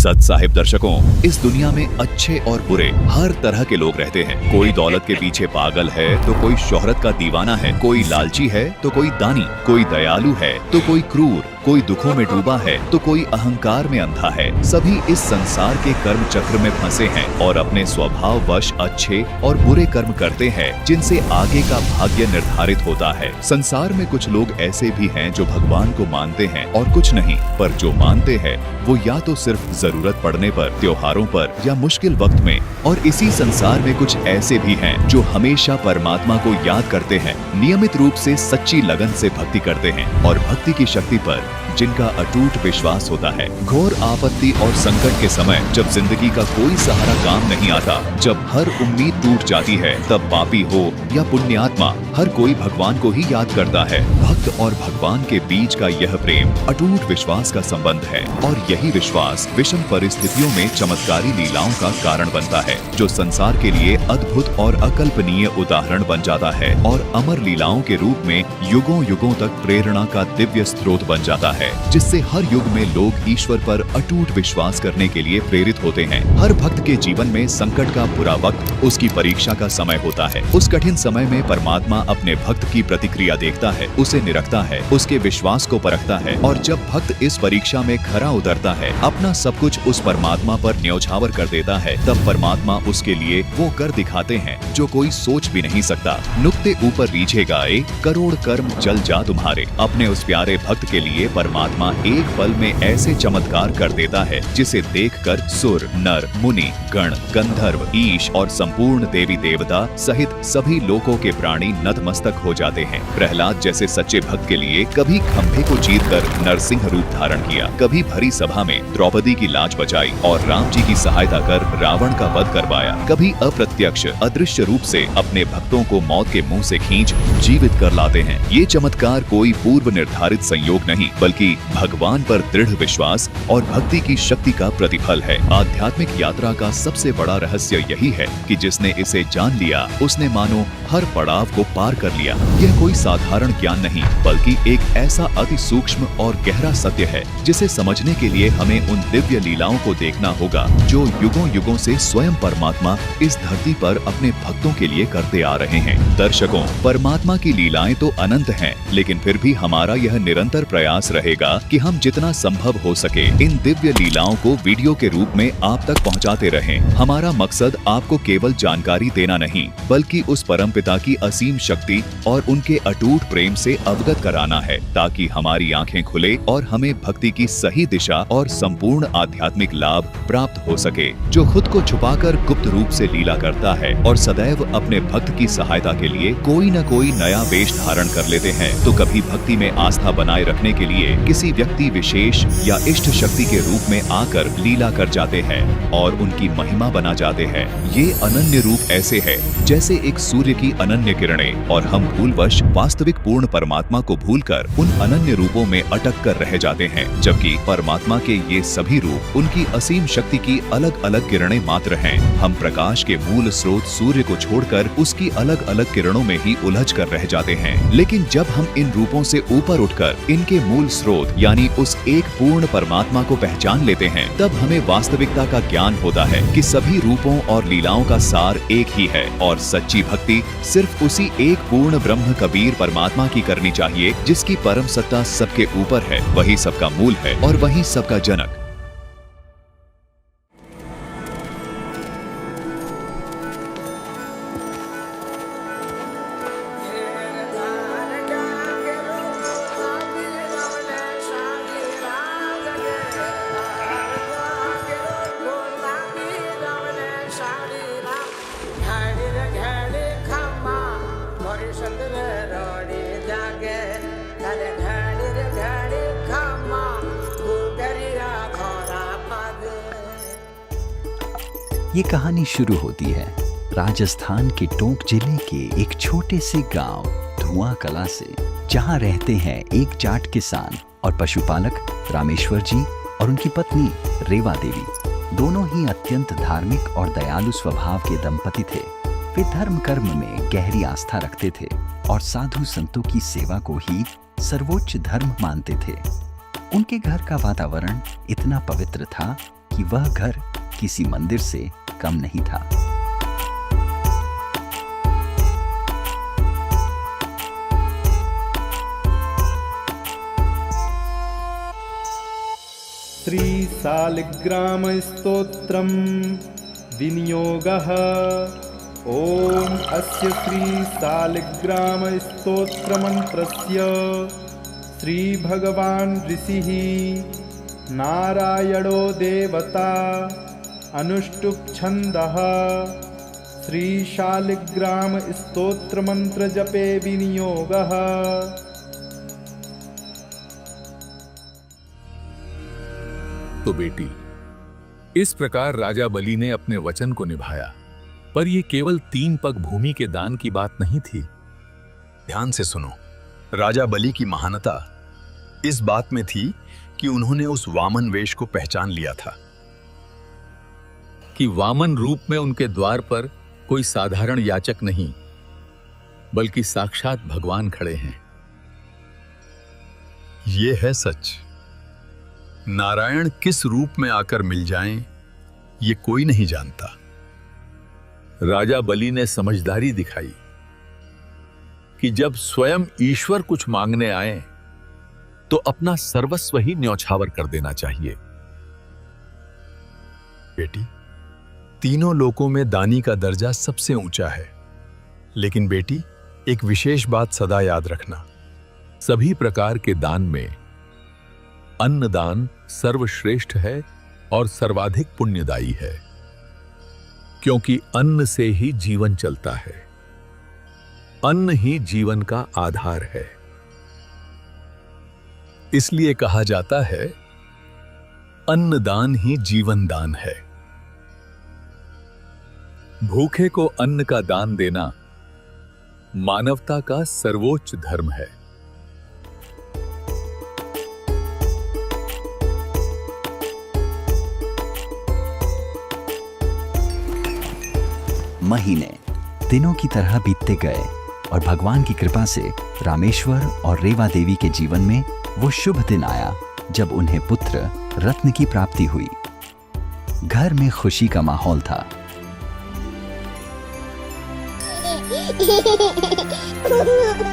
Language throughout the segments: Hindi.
सच साहिब दर्शकों, इस दुनिया में अच्छे और बुरे हर तरह के लोग रहते हैं। कोई दौलत के पीछे पागल है तो कोई शोहरत का दीवाना है, कोई लालची है तो कोई दानी, कोई दयालु है तो कोई क्रूर, कोई दुखों में डूबा है तो कोई अहंकार में अंधा है। सभी इस संसार के कर्म चक्र में फंसे हैं और अपने स्वभाववश अच्छे और बुरे कर्म करते हैं, जिनसे आगे का भाग्य निर्धारित होता है। संसार में कुछ लोग ऐसे भी हैं जो भगवान को मानते हैं और कुछ नहीं, पर जो मानते हैं वो या तो सिर्फ जरूरत पड़ने पर, त्योहारों पर या मुश्किल वक्त में। और इसी संसार में कुछ ऐसे भी हैं जो हमेशा परमात्मा को याद करते हैं, नियमित रूप से सच्ची लगन से भक्ति करते हैं और भक्ति की शक्ति पर जिनका अटूट विश्वास होता है। घोर आपत्ति और संकट के समय जब जिंदगी का कोई सहारा काम नहीं आता, जब हर उम्मीद टूट जाती है, तब पापी हो या पुण्यात्मा हर कोई भगवान को ही याद करता है। भक्त और भगवान के बीच का यह प्रेम अटूट विश्वास का संबंध है और यही विश्वास विषम परिस्थितियों में चमत्कारी लीलाओं का कारण बनता है, जो संसार के लिए अद्भुत और अकल्पनीय उदाहरण बन जाता है और अमर लीलाओं के रूप में युगों युगों तक प्रेरणा का दिव्य स्रोत बन जाता है, जिससे हर युग में लोग ईश्वर पर अटूट विश्वास करने के लिए प्रेरित होते हैं। हर भक्त के जीवन में संकट का बुरा वक्त उसकी परीक्षा का समय होता है। उस कठिन समय में परमात्मा अपने भक्त की प्रतिक्रिया देखता है, उसे निरखता है, उसके विश्वास को परखता है और जब भक्त इस परीक्षा में खरा उतरता है, अपना सब कुछ उस परमात्मा पर न्यौछावर कर देता है, तब परमात्मा उसके लिए वो कर दिखाते हैं जो कोई सोच भी नहीं सकता। नुक्ते ऊपर रीझे गाए, करोड़ कर्म जल जा तुम्हारे। अपने उस प्यारे भक्त के लिए परमात्मा एक पल में ऐसे चमत्कार कर देता है जिसे देखकर सुर, नर, मुनि, गण, गंधर्व, ईश और संपूर्ण देवी देवता सहित सभी लोकों के प्राणी नतमस्तक हो जाते हैं। प्रहलाद जैसे सच्चे भक्त के लिए कभी खंभे को चीरकर नरसिंह रूप धारण किया, कभी भरी सभा में द्रौपदी की लाज बचाई और राम जी की सहायता कर रावण का वध करवाया, कभी अप्रत्यक्ष अदृश्य रूप से अपने भक्तों को मौत के मुंह से खींच जीवित कर लाते हैं। ये चमत्कार कोई पूर्व निर्धारित संयोग नहीं, बल्कि भगवान पर दृढ़ विश्वास और भक्ति की शक्ति का प्रतिफल है। आध्यात्मिक यात्रा का सबसे बड़ा रहस्य यही है कि जिसने इसे जान लिया, उसने मानो हर पड़ाव को पार कर लिया। यह कोई साधारण ज्ञान नहीं, बल्कि एक ऐसा अति सूक्ष्म और गहरा सत्य है जिसे समझने के लिए हमें उन दिव्य लीलाओं को देखना होगा जो युगों युगों से स्वयं परमात्मा इस धरती पर अपने भक्तों के लिए करते आ रहे हैं। दर्शकों, परमात्मा की लीलाएं तो अनंत हैं, लेकिन फिर भी हमारा यह निरंतर प्रयास रहेगा कि हम जितना संभव हो सके इन दिव्य लीलाओं को वीडियो के रूप में आप तक पहुंचाते रहें। हमारा मकसद आपको केवल जानकारी देना नहीं, बल्कि उस परमपिता की असीम शक्ति और उनके अटूट प्रेम से अवगत कराना है, ताकि हमारी आंखें खुले और हमें भक्ति की सही दिशा और संपूर्ण आध्यात्मिक लाभ प्राप्त हो सके। जो खुद को छुपाकर गुप्त रूप से लीला करता है और सदैव अपने भक्त की सहायता के लिए कोई न कोई नया वेश धारण कर लेते हैं, तो कभी भक्ति में आस्था बनाए रखने के लिए किसी व्यक्ति विशेष या इष्ट शक्ति के रूप में आकर लीला कर जाते हैं और उनकी महिमा बना जाते हैं। ये अनन्य रूप ऐसे है जैसे एक सूर्य की अनन्य किरणें, और हम भूलवश वास्तविक पूर्ण परमात्मा को भूलकर उन अनन्य रूपों में अटक कर रह जाते हैं, जबकि परमात्मा के ये सभी रूप उनकी असीम शक्ति की अलग अलग किरणें मात्र हैं। हम प्रकाश के मूल स्रोत सूर्य को छोड़कर उसकी अलग अलग किरणों में ही उलझ कर रह जाते हैं। लेकिन जब हम इन रूपों से ऊपर उठकर इनके मूल स्रोत यानी उस एक पूर्ण परमात्मा को पहचान लेते हैं, तब हमें वास्तविकता का ज्ञान होता है कि सभी रूपों और लीलाओं का सार एक ही है और सच्ची भक्ति सिर्फ उसी एक पूर्ण ब्रह्म कबीर परमात्मा की करनी चाहिए, जिसकी परम सत्ता सबके ऊपर है, वही सबका मूल है और वही सबका जनक। ये कहानी शुरू होती है राजस्थान के टोंक जिले के एक छोटे से गांव धुआं कला से, जहां रहते हैं एक जाट किसान और पशुपालक रामेश्वर जी और उनकी पत्नी रेवा देवी। दोनों ही अत्यंत धार्मिक और दयालु स्वभाव के दंपति थे। वे धर्म कर्म में गहरी आस्था रखते थे और साधु संतों की सेवा को ही सर्वोच्च धर्म मानते थे। उनके घर का वातावरण इतना पवित्र था कि कि वह घर किसी मंदिर से कम नहीं था। श्रीशालिग्रामस्तोत्रं विनियोगः। ॐ अस्य श्रीशालिग्रामस्तोत्रमन्त्रस्य श्रीभगवान् ऋषिः नारायणो देवता अनुष्टुप् छन्दः श्रीशालिग्रामस्तोत्रमन्त्रजपे विनियोगः। तो बेटी, इस प्रकार राजा बलि ने अपने वचन को निभाया। पर यह केवल 3 पग भूमि के दान की बात नहीं थी। ध्यान से सुनो, राजा बलि की महानता इस बात में थी कि उन्होंने उस वामन वेश को पहचान लिया था कि वामन रूप में उनके द्वार पर कोई साधारण याचक नहीं, बल्कि साक्षात भगवान खड़े हैं। ये है सच। नारायण किस रूप में आकर मिल जाएं, ये कोई नहीं जानता। राजा बलि ने समझदारी दिखाई कि जब स्वयं ईश्वर कुछ मांगने आए तो अपना सर्वस्व ही न्यौछावर कर देना चाहिए। बेटी, तीनों लोकों में दानी का दर्जा सबसे ऊंचा है। लेकिन बेटी, एक विशेष बात सदा याद रखना। सभी प्रकार के दान में अन्नदान सर्वश्रेष्ठ है और सर्वाधिक पुण्यदायी है, क्योंकि अन्न से ही जीवन चलता है। अन्न ही जीवन का आधार है। इसलिए कहा जाता है, अन्नदान ही जीवन दान है। भूखे को अन्न का दान देना मानवता का सर्वोच्च धर्म है। महीने दिनों की तरह बीतते गए और भगवान की कृपा से रामेश्वर और रेवा देवी के जीवन में वो शुभ दिन आया जब उन्हें पुत्र रत्न की प्राप्ति हुई। घर में खुशी का माहौल था।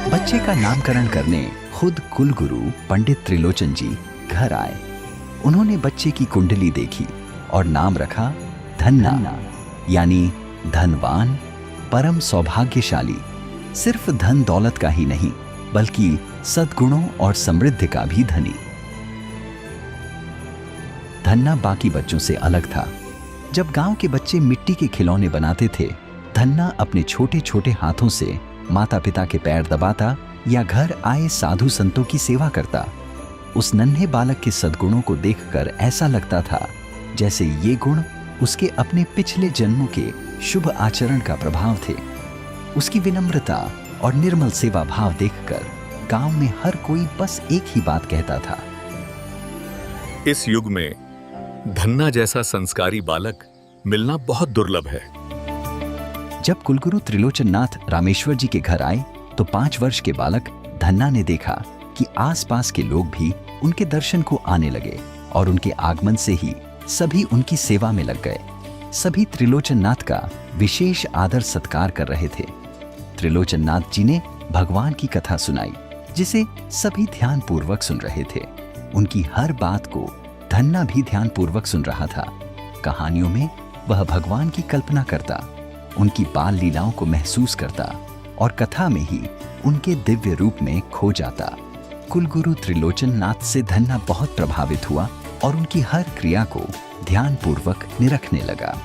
बच्चे का नामकरण करने खुद कुलगुरु पंडित त्रिलोचन जी घर आए। उन्होंने बच्चे की कुंडली देखी और नाम रखा धन्ना, यानी धनवान, परम सौभाग्यशाली। सिर्फ धन दौलत का ही नहीं, बल्कि सद्गुणों और समृद्धि का भी धनी। धन्ना बाकी बच्चों से अलग था। जब गांव के बच्चे मिट्टी के खिलौने बनाते थे, धन्ना अपने छोटे छोटे हाथों से माता पिता के पैर दबाता या घर आए साधु संतों की सेवा करता। उस नन्हे बालक के सद्गुणों को देखकर ऐसा लगता था जैसे ये गुण उसके अपने पिछले जन्मों के शुभ आचरण का प्रभाव थे। उसकी विनम्रता और निर्मल सेवा भाव देखकर गांव में हर कोई बस एक ही बात कहता था, इस युग में धन्ना जैसा संस्कारी बालक मिलना बहुत दुर्लभ है। जब कुलगुरु त्रिलोचन नाथ रामेश्वर जी के घर आए तो 5 वर्ष के बालक धन्ना ने देखा कि आसपास के लोग भी उनके दर्शन को आने लगे और उनके आगमन से ही सभी उनकी सेवा में लग गए। सभी त्रिलोचन नाथ का विशेष आदर सत्कार कर रहे थे। त्रिलोचन नाथ जी ने भगवान की कथा सुनाई, जिसे सभी ध्यान पूर्वक सुन रहे थे। उनकी हर बात को धन्ना भी ध्यान पूर्वक सुन रहा था। कहानियों में वह भगवान की कल्पना करता, उनकी बाल लीलाओं को महसूस करता और कथा में ही उनके दिव्य रूप में खो जाता। कुलगुरु त्रिलोचन नाथ से धन्ना बहुत प्रभावित हुआ और उनकी हर क्रिया को ध्यान पूर्वक निरखने लगा।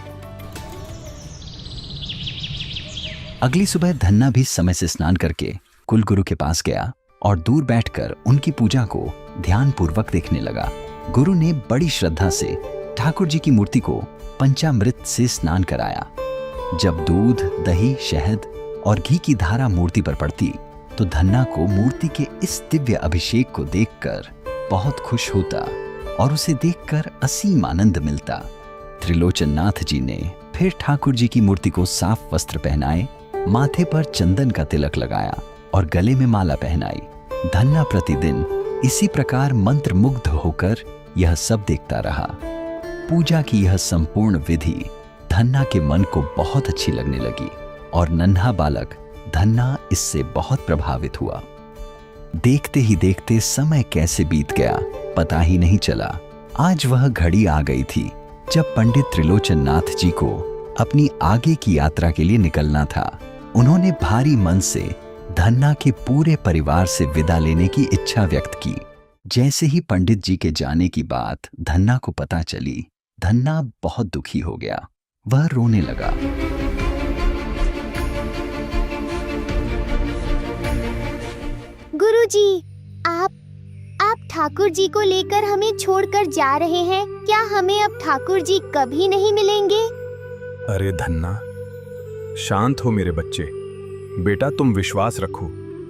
अगली सुबह धन्ना भी समय से स्नान करके कुलगुरु के पास गया और दूर बैठकर उनकी पूजा को ध्यान पूर्वक देखने लगा। गुरु ने बड़ी श्रद्धा से ठाकुर जी की मूर्ति को पंचामृत से स्नान कराया। जब दूध, दही, शहद और घी की धारा मूर्ति पर पड़ती तो धन्ना को मूर्ति के इस दिव्य अभिषेक को देखकर बहुत खुश होता और उसे देखकर असीम आनंद मिलता। त्रिलोचन नाथ जी ने फिर ठाकुर जी की मूर्ति को साफ वस्त्र पहनाए, माथे पर चंदन का तिलक लगाया और गले में माला पहनाई। धन्ना प्रतिदिन इसी प्रकार मंत्र मुग्ध होकर यह सब देखता रहा। पूजा की यह संपूर्ण विधि धन्ना के मन को बहुत अच्छी लगने लगी और नन्हा बालक धन्ना इससे बहुत प्रभावित हुआ। देखते ही देखते समय कैसे बीत गया पता ही नहीं चला। आज वह घड़ी आ गई थी जब पंडित त्रिलोचन नाथ जी को अपनी आगे की यात्रा के लिए निकलना था। उन्होंने भारी मन से धन्ना के पूरे परिवार से विदा लेने की इच्छा व्यक्त की। जैसे ही पंडित जी के जाने की बात धन्ना को पता चली, धन्ना बहुत दुखी हो गया। वह रोने लगा। गुरुजी, आप ठाकुर जी को लेकर हमें छोड़कर जा रहे हैं। क्या हमें अब ठाकुर जी कभी नहीं मिलेंगे? अरे धन्ना, शांत हो मेरे बच्चे। बेटा तुम विश्वास रखो,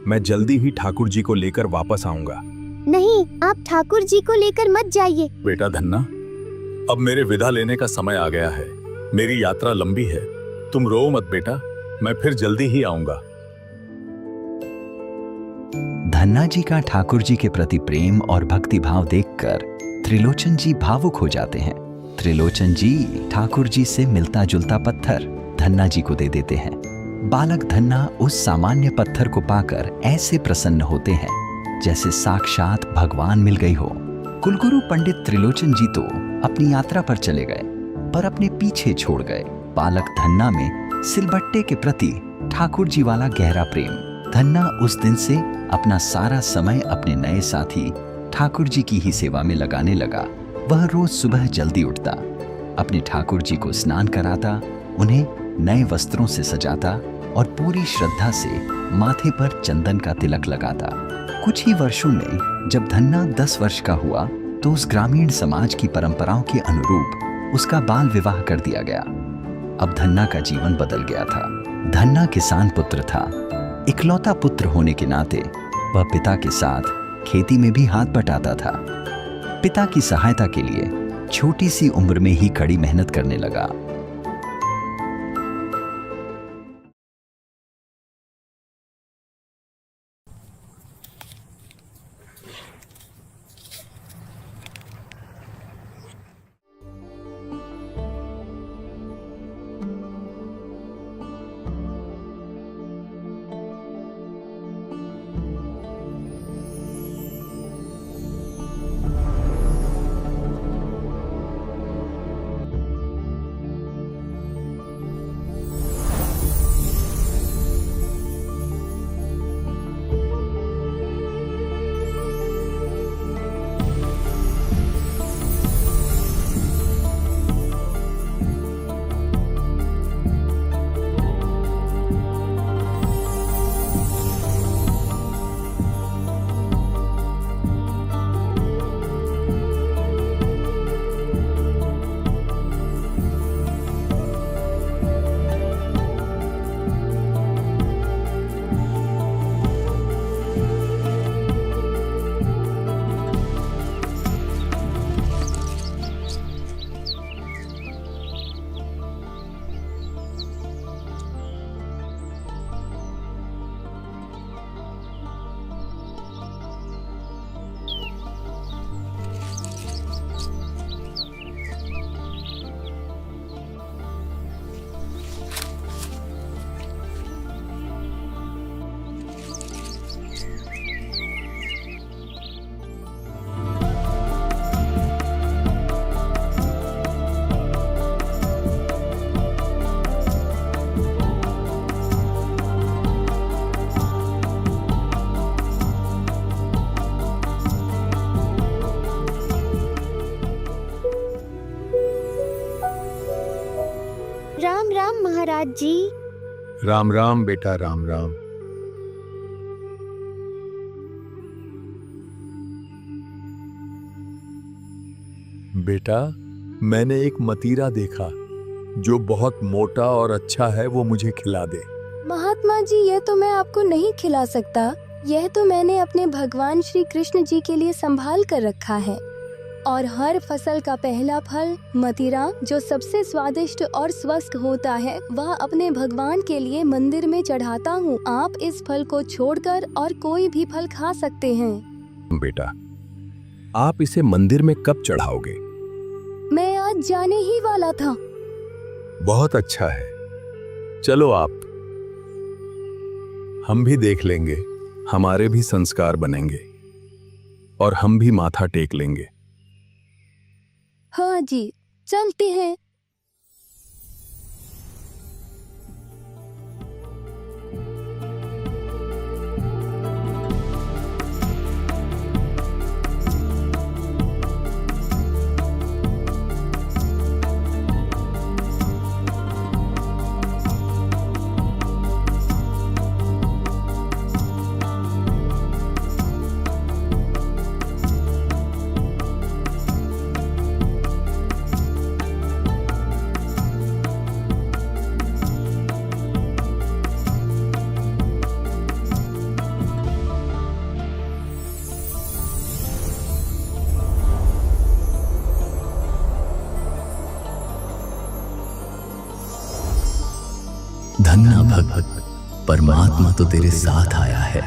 मैं जल्दी ही ठाकुर जी को लेकर वापस आऊंगा। नहीं, आप ठाकुर जी को लेकर मत जाइए। बेटा धन्ना, अब मेरे विदा लेने का समय आ गया है। मेरी यात्रा लंबी है, तुम रो मत बेटा, मैं फिर जल्दी ही आऊंगा। धन्ना जी का ठाकुर जी के प्रति प्रेम और भक्ति भाव देखकर त्रिलोचन जी भावुक हो जाते हैं। त्रिलोचन जी ठाकुर जी से मिलता जुलता पत्थर धन्ना जी को दे देते हैं। बालक धन्ना उस सामान्य पत्थर को पाकर ऐसे प्रसन्न होते हैं जैसे साक्षात भगवान मिल गई हो। कुलगुरु पंडित त्रिलोचन जी तो अपनी यात्रा पर चले गए, पर अपने पीछे छोड़ गए बालक धन्ना में सिलबट्टे के प्रति ठाकुर जी वाला गहरा प्रेम। धन्ना उस दिन से अपना सारा समय अपने नए साथी ठाकुर जी की ही सेवा में लगाने लगा। वह रोज सुबह जल्दी उठता, अपने ठाकुर जी को स्नान कराता, उन्हें नए वस्त्रों से सजाता और पूरी श्रद्धा से माथे पर चंदन का तिलक लगाता। कुछ ही वर्षों में जब धन्ना 10 वर्ष का हुआ तो उस ग्रामीण समाज की परंपराओं के अनुरूप उसका बाल विवाह कर दिया गया। अब धन्ना का जीवन बदल गया था। धन्ना किसान पुत्र था। इकलौता पुत्र होने के नाते वह पिता के साथ खेती में भी हाथ बटाता था। पिता की सहायता के लिए छोटी सी उम्र में ही कड़ी मेहनत करने लगा। राम राम महाराज जी। राम राम बेटा, राम राम। बेटा, मैंने एक मतीरा देखा जो बहुत मोटा और अच्छा है, वो मुझे खिला दे। महात्मा जी, यह तो मैं आपको नहीं खिला सकता। यह तो मैंने अपने भगवान श्री कृष्ण जी के लिए संभाल कर रखा है। और हर फसल का पहला फल मदिरा, जो सबसे स्वादिष्ट और स्वस्थ होता है, वह अपने भगवान के लिए मंदिर में चढ़ाता हूँ। आप इस फल को छोड़कर और कोई भी फल खा सकते हैं। बेटा, आप इसे मंदिर में कब चढ़ाओगे? मैं आज जाने ही वाला था। बहुत अच्छा है, चलो आप, हम भी देख लेंगे, हमारे भी संस्कार बनेंगे और हम भी माथा टेक लेंगे। हाँ जी, चलते हैं। धन्ना भक्त, परमात्मा तो तेरे साथ आया है।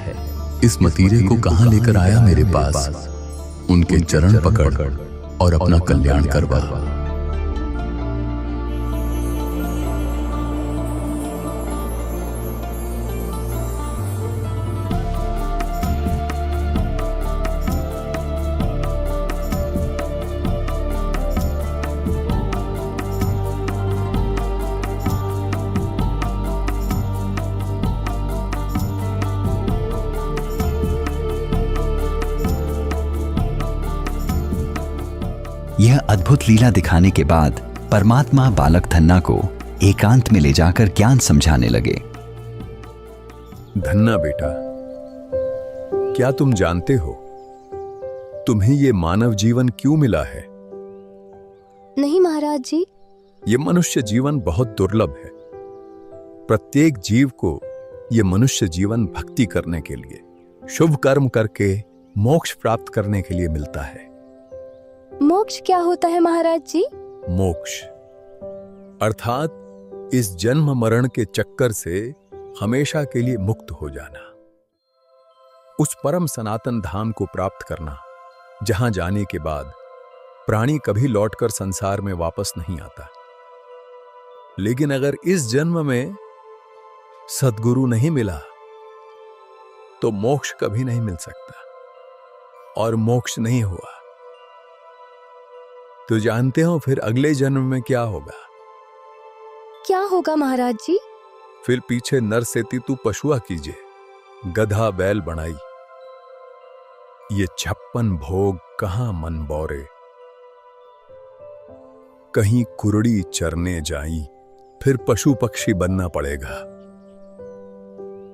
इस मतीरे को कहां लेकर आया मेरे पास। उनके चरण पकड़ और अपना कल्याण करवा। यह अद्भुत लीला दिखाने के बाद परमात्मा बालक धन्ना को एकांत में ले जाकर ज्ञान समझाने लगे। धन्ना बेटा, क्या तुम जानते हो तुम्हें ये मानव जीवन क्यों मिला है? नहीं महाराज जी। ये मनुष्य जीवन बहुत दुर्लभ है। प्रत्येक जीव को ये मनुष्य जीवन भक्ति करने के लिए, शुभ कर्म करके मोक्ष प्राप्त करने के लिए मिलता है। मोक्ष क्या होता है महाराज जी? मोक्ष अर्थात इस जन्म मरण के चक्कर से हमेशा के लिए मुक्त हो जाना, उस परम सनातन धाम को प्राप्त करना जहां जाने के बाद प्राणी कभी लौटकर संसार में वापस नहीं आता। लेकिन अगर इस जन्म में सद्गुरु नहीं मिला तो मोक्ष कभी नहीं मिल सकता, और मोक्ष नहीं हुआ तो जानते हो फिर अगले जन्म में क्या होगा? क्या होगा महाराज जी? फिर पीछे नर से तू पशुआ कीजिए, गधा बैल बनाई। ये 56 भोग कहां मन बौरे, कहीं कुरड़ी चरने जाई, फिर पशु पक्षी बनना पड़ेगा।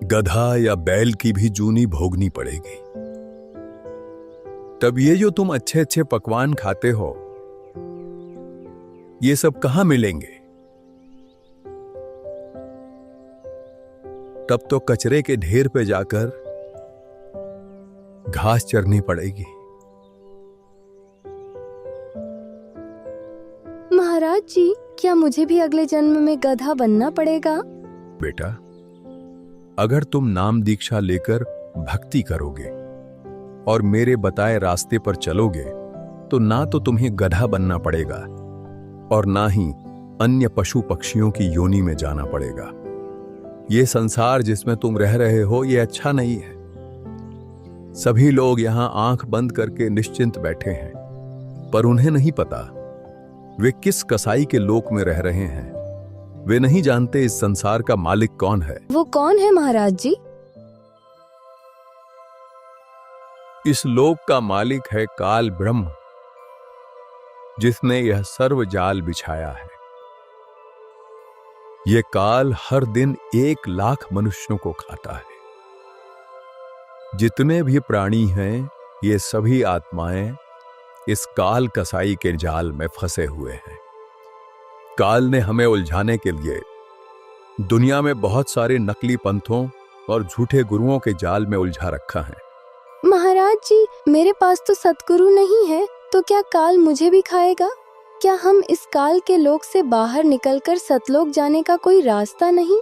गधा या बैल की भी जूनी भोगनी पड़ेगी। तब ये जो तुम अच्छे अच्छे पकवान खाते हो, ये सब कहां मिलेंगे? तब तो कचरे के ढेर पे जाकर घास चरनी पड़ेगी। महाराज जी, क्या मुझे भी अगले जन्म में गधा बनना पड़ेगा? बेटा, अगर तुम नाम दीक्षा लेकर भक्ति करोगे और मेरे बताए रास्ते पर चलोगे तो ना तो तुम्हें गधा बनना पड़ेगा और ना ही अन्य पशु पक्षियों की योनि में जाना पड़ेगा। ये संसार जिसमें तुम रह रहे हो ये अच्छा नहीं है। सभी लोग यहां आंख बंद करके निश्चिंत बैठे हैं, पर उन्हें नहीं पता वे किस कसाई के लोक में रह रहे हैं। वे नहीं जानते इस संसार का मालिक कौन है। वो कौन है महाराज जी? इस लोक का मालिक है काल ब्रह्म, जिसने यह सर्व जाल बिछाया है। ये काल हर दिन 1 लाख मनुष्यों को खाता है। जितने भी प्राणी हैं, ये सभी आत्माएं इस काल कसाई के जाल में फंसे हुए हैं। काल ने हमें उलझाने के लिए दुनिया में बहुत सारे नकली पंथों और झूठे गुरुओं के जाल में उलझा रखा है। महाराज जी, मेरे पास तो सतगुरु नहीं है, तो क्या काल मुझे भी खाएगा? क्या हम इस काल के लोक से बाहर निकलकर सतलोक जाने का कोई रास्ता नहीं?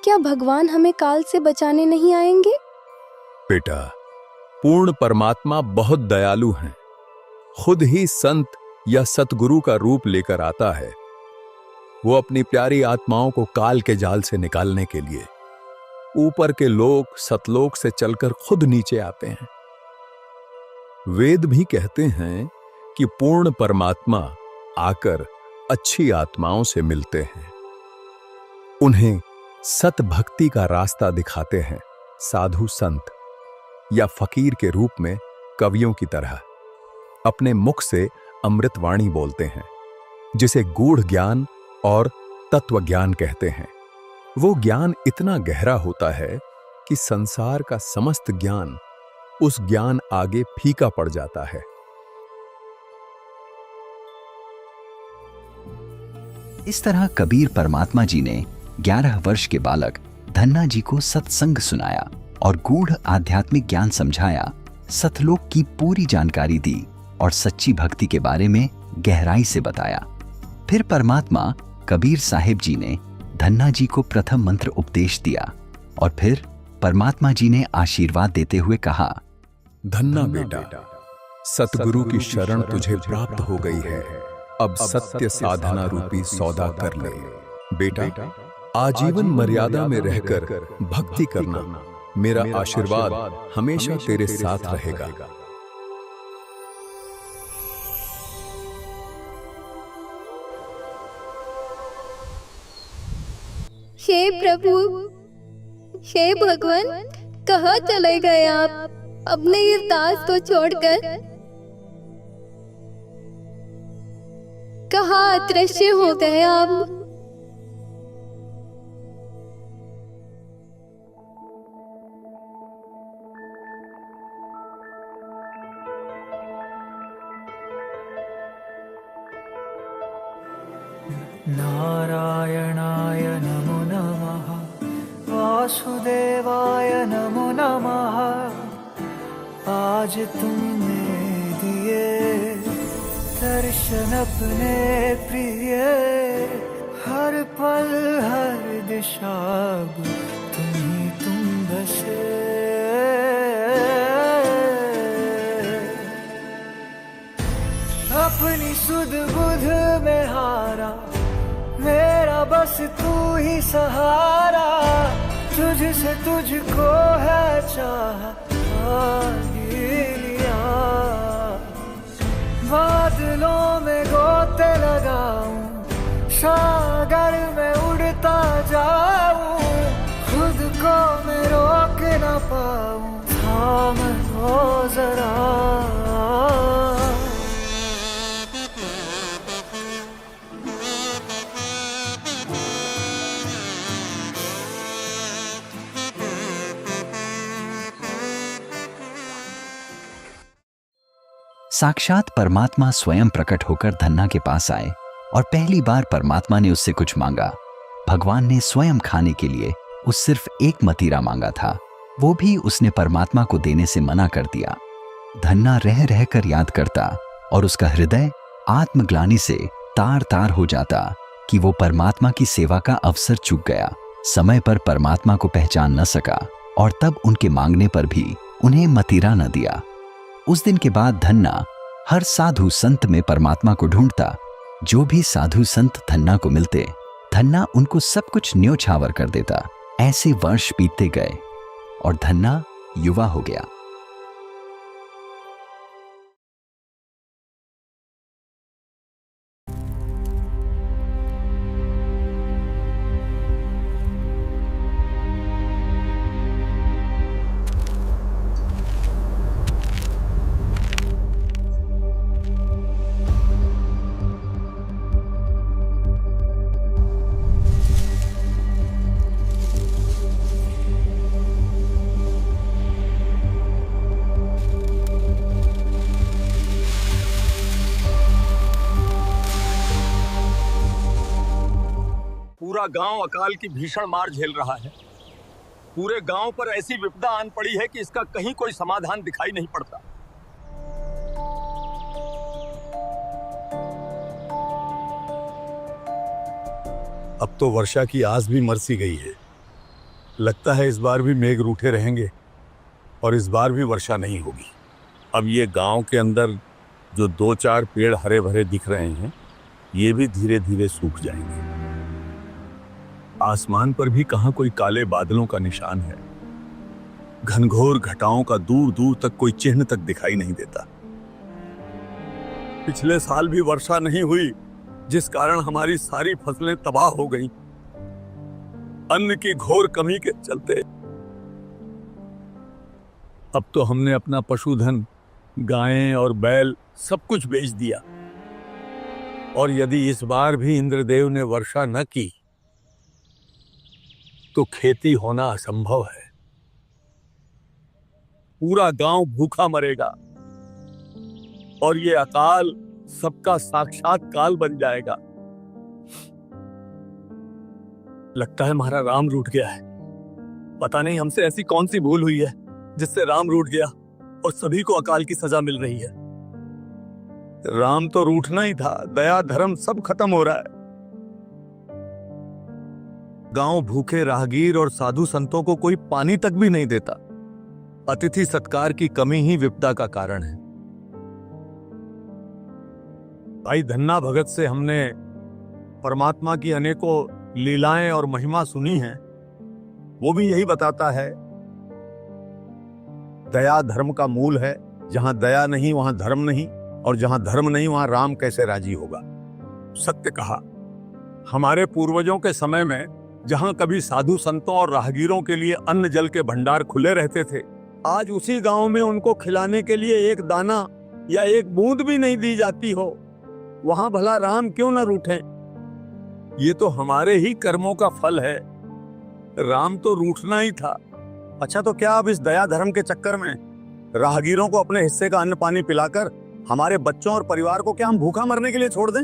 क्या भगवान हमें काल से बचाने नहीं आएंगे? बेटा, पूर्ण परमात्मा बहुत दयालु हैं। खुद ही संत या सतगुरु का रूप लेकर आता है, वो अपनी प्यारी आत्माओं को काल के जाल से निकालने के लिए ऊपर के लोक सतलोक से चलकर खुद नीचे आते हैं। वेद भी कहते हैं कि पूर्ण परमात्मा आकर अच्छी आत्माओं से मिलते हैं, उन्हें सत भक्ति का रास्ता दिखाते हैं। साधु संत या फकीर के रूप में कवियों की तरह अपने मुख से अमृतवाणी बोलते हैं, जिसे गूढ़ ज्ञान और तत्व ज्ञान कहते हैं। वो ज्ञान इतना गहरा होता है कि संसार का समस्त ज्ञान उस ज्ञान आगे फीका पड़ जाता है। इस तरह कबीर परमात्मा जी ने 11 वर्ष के बालक धन्ना जी को सत्संग सुनाया और गूढ़ आध्यात्मिक ज्ञान समझाया, सतलोक की पूरी जानकारी दी और सच्ची भक्ति के बारे में गहराई से बताया। फिर परमात्मा कबीर साहिब जी ने धन्ना जी को प्रथम मंत्र उपदेश दिया और फिर परमात्मा जी ने आशीर्वाद देते हुए कहा, धन्ना बेटा, सतगुरु की शरण तुझे प्राप्त हो गई है। अब सत्य साधना रूपी सौदा कर ले। बेटा, आजीवन मर्यादा में रहकर भक्ति करना, मेरा आशीर्वाद हमेशा तेरे साथ रहेगा। हे प्रभु, हे भगवान, कहाँ चले गए आप अपने इस दास को छोड़कर? कहाँ अदृश्य हो गए आप? नारायणाय नमो नमः, वासुदेवाय नमो नमः। आज तुमने दिए दर्शन अपने प्रिय, हर पल हर दिशा तुम ही तुम बसे। अपनी सुध बुध में हारा, मेरा बस तू ही सहारा। तुझसे तुझको है चाह लिया, बादलों में गोते लगाऊं, सागर में उड़ता जाऊं, खुद को मैं रोक ना पाऊं, थाम लो जरा। साक्षात परमात्मा स्वयं प्रकट होकर धन्ना के पास आए और पहली बार परमात्मा ने उससे कुछ मांगा। भगवान ने स्वयं खाने के लिए उस सिर्फ एक मतीरा मांगा था, वो भी उसने परमात्मा को देने से मना कर दिया। धन्ना रह रह कर याद करता और उसका हृदय आत्मग्लानि से तार तार हो जाता कि वो परमात्मा की सेवा का अवसर चूक गया, समय पर परमात्मा को पहचान न सका और तब उनके मांगने पर भी उन्हें मतीरा न दिया। उस दिन के बाद धन्ना हर साधु संत में परमात्मा को ढूंढता। जो भी साधु संत धन्ना को मिलते, धन्ना उनको सब कुछ न्योछावर कर देता। ऐसे वर्ष बीतते गए और धन्ना युवा हो गया। पूरा गांव अकाल की भीषण मार झेल रहा है। पूरे गांव पर ऐसी विपदा आन पड़ी है कि इसका कहीं कोई समाधान दिखाई नहीं पड़ता। अब तो वर्षा की आस भी मरसी गई है। लगता है इस बार भी मेघ रूठे रहेंगे और इस बार भी वर्षा नहीं होगी। अब ये गांव के अंदर जो 2-4 पेड़ हरे भरे दिख रहे हैं ये भी धीरे धीरे सूख जाएंगे। आसमान पर भी कहां कोई काले बादलों का निशान है। घनघोर घटाओं का दूर दूर तक कोई चिन्ह तक दिखाई नहीं देता। पिछले साल भी वर्षा नहीं हुई, जिस कारण हमारी सारी फसलें तबाह हो गईं। अन्न की घोर कमी के चलते अब तो हमने अपना पशुधन, गायें और बैल सब कुछ बेच दिया। और यदि इस बार भी इंद्रदेव ने वर्षा न की तो खेती होना असंभव है। पूरा गांव भूखा मरेगा और ये अकाल सबका साक्षात काल बन जाएगा। लगता है हमारा राम रूठ गया है। पता नहीं हमसे ऐसी कौन सी भूल हुई है जिससे राम रूठ गया और सभी को अकाल की सजा मिल रही है। राम तो रूठना ही था, दया धर्म सब खत्म हो रहा है। गांव भूखे राहगीर और साधु संतों को कोई पानी तक भी नहीं देता। अतिथि सत्कार की कमी ही विपदा का कारण है। भाई धन्ना भगत से हमने परमात्मा की अनेकों लीलाएं और महिमा सुनी है। वो भी यही बताता है, दया धर्म का मूल है। जहां दया नहीं वहां धर्म नहीं, और जहां धर्म नहीं वहां राम कैसे राजी होगा। सत्य कहा। हमारे पूर्वजों के समय में जहां कभी साधु संतों और राहगीरों के लिए अन्न जल के भंडार खुले रहते थे, आज उसी गांव में उनको खिलाने के लिए एक दाना या एक बूंद भी नहीं दी जाती हो। वहां भला राम क्यों न रूठें? ये तो हमारे ही कर्मों का फल है। राम तो रूठना ही था। अच्छा, तो क्या अब इस दया धर्म के चक्कर में राहगीरों को अपने हिस्से का अन्न पानी पिलाकर हमारे बच्चों और परिवार को क्या हम भूखा मरने के लिए छोड़ दें?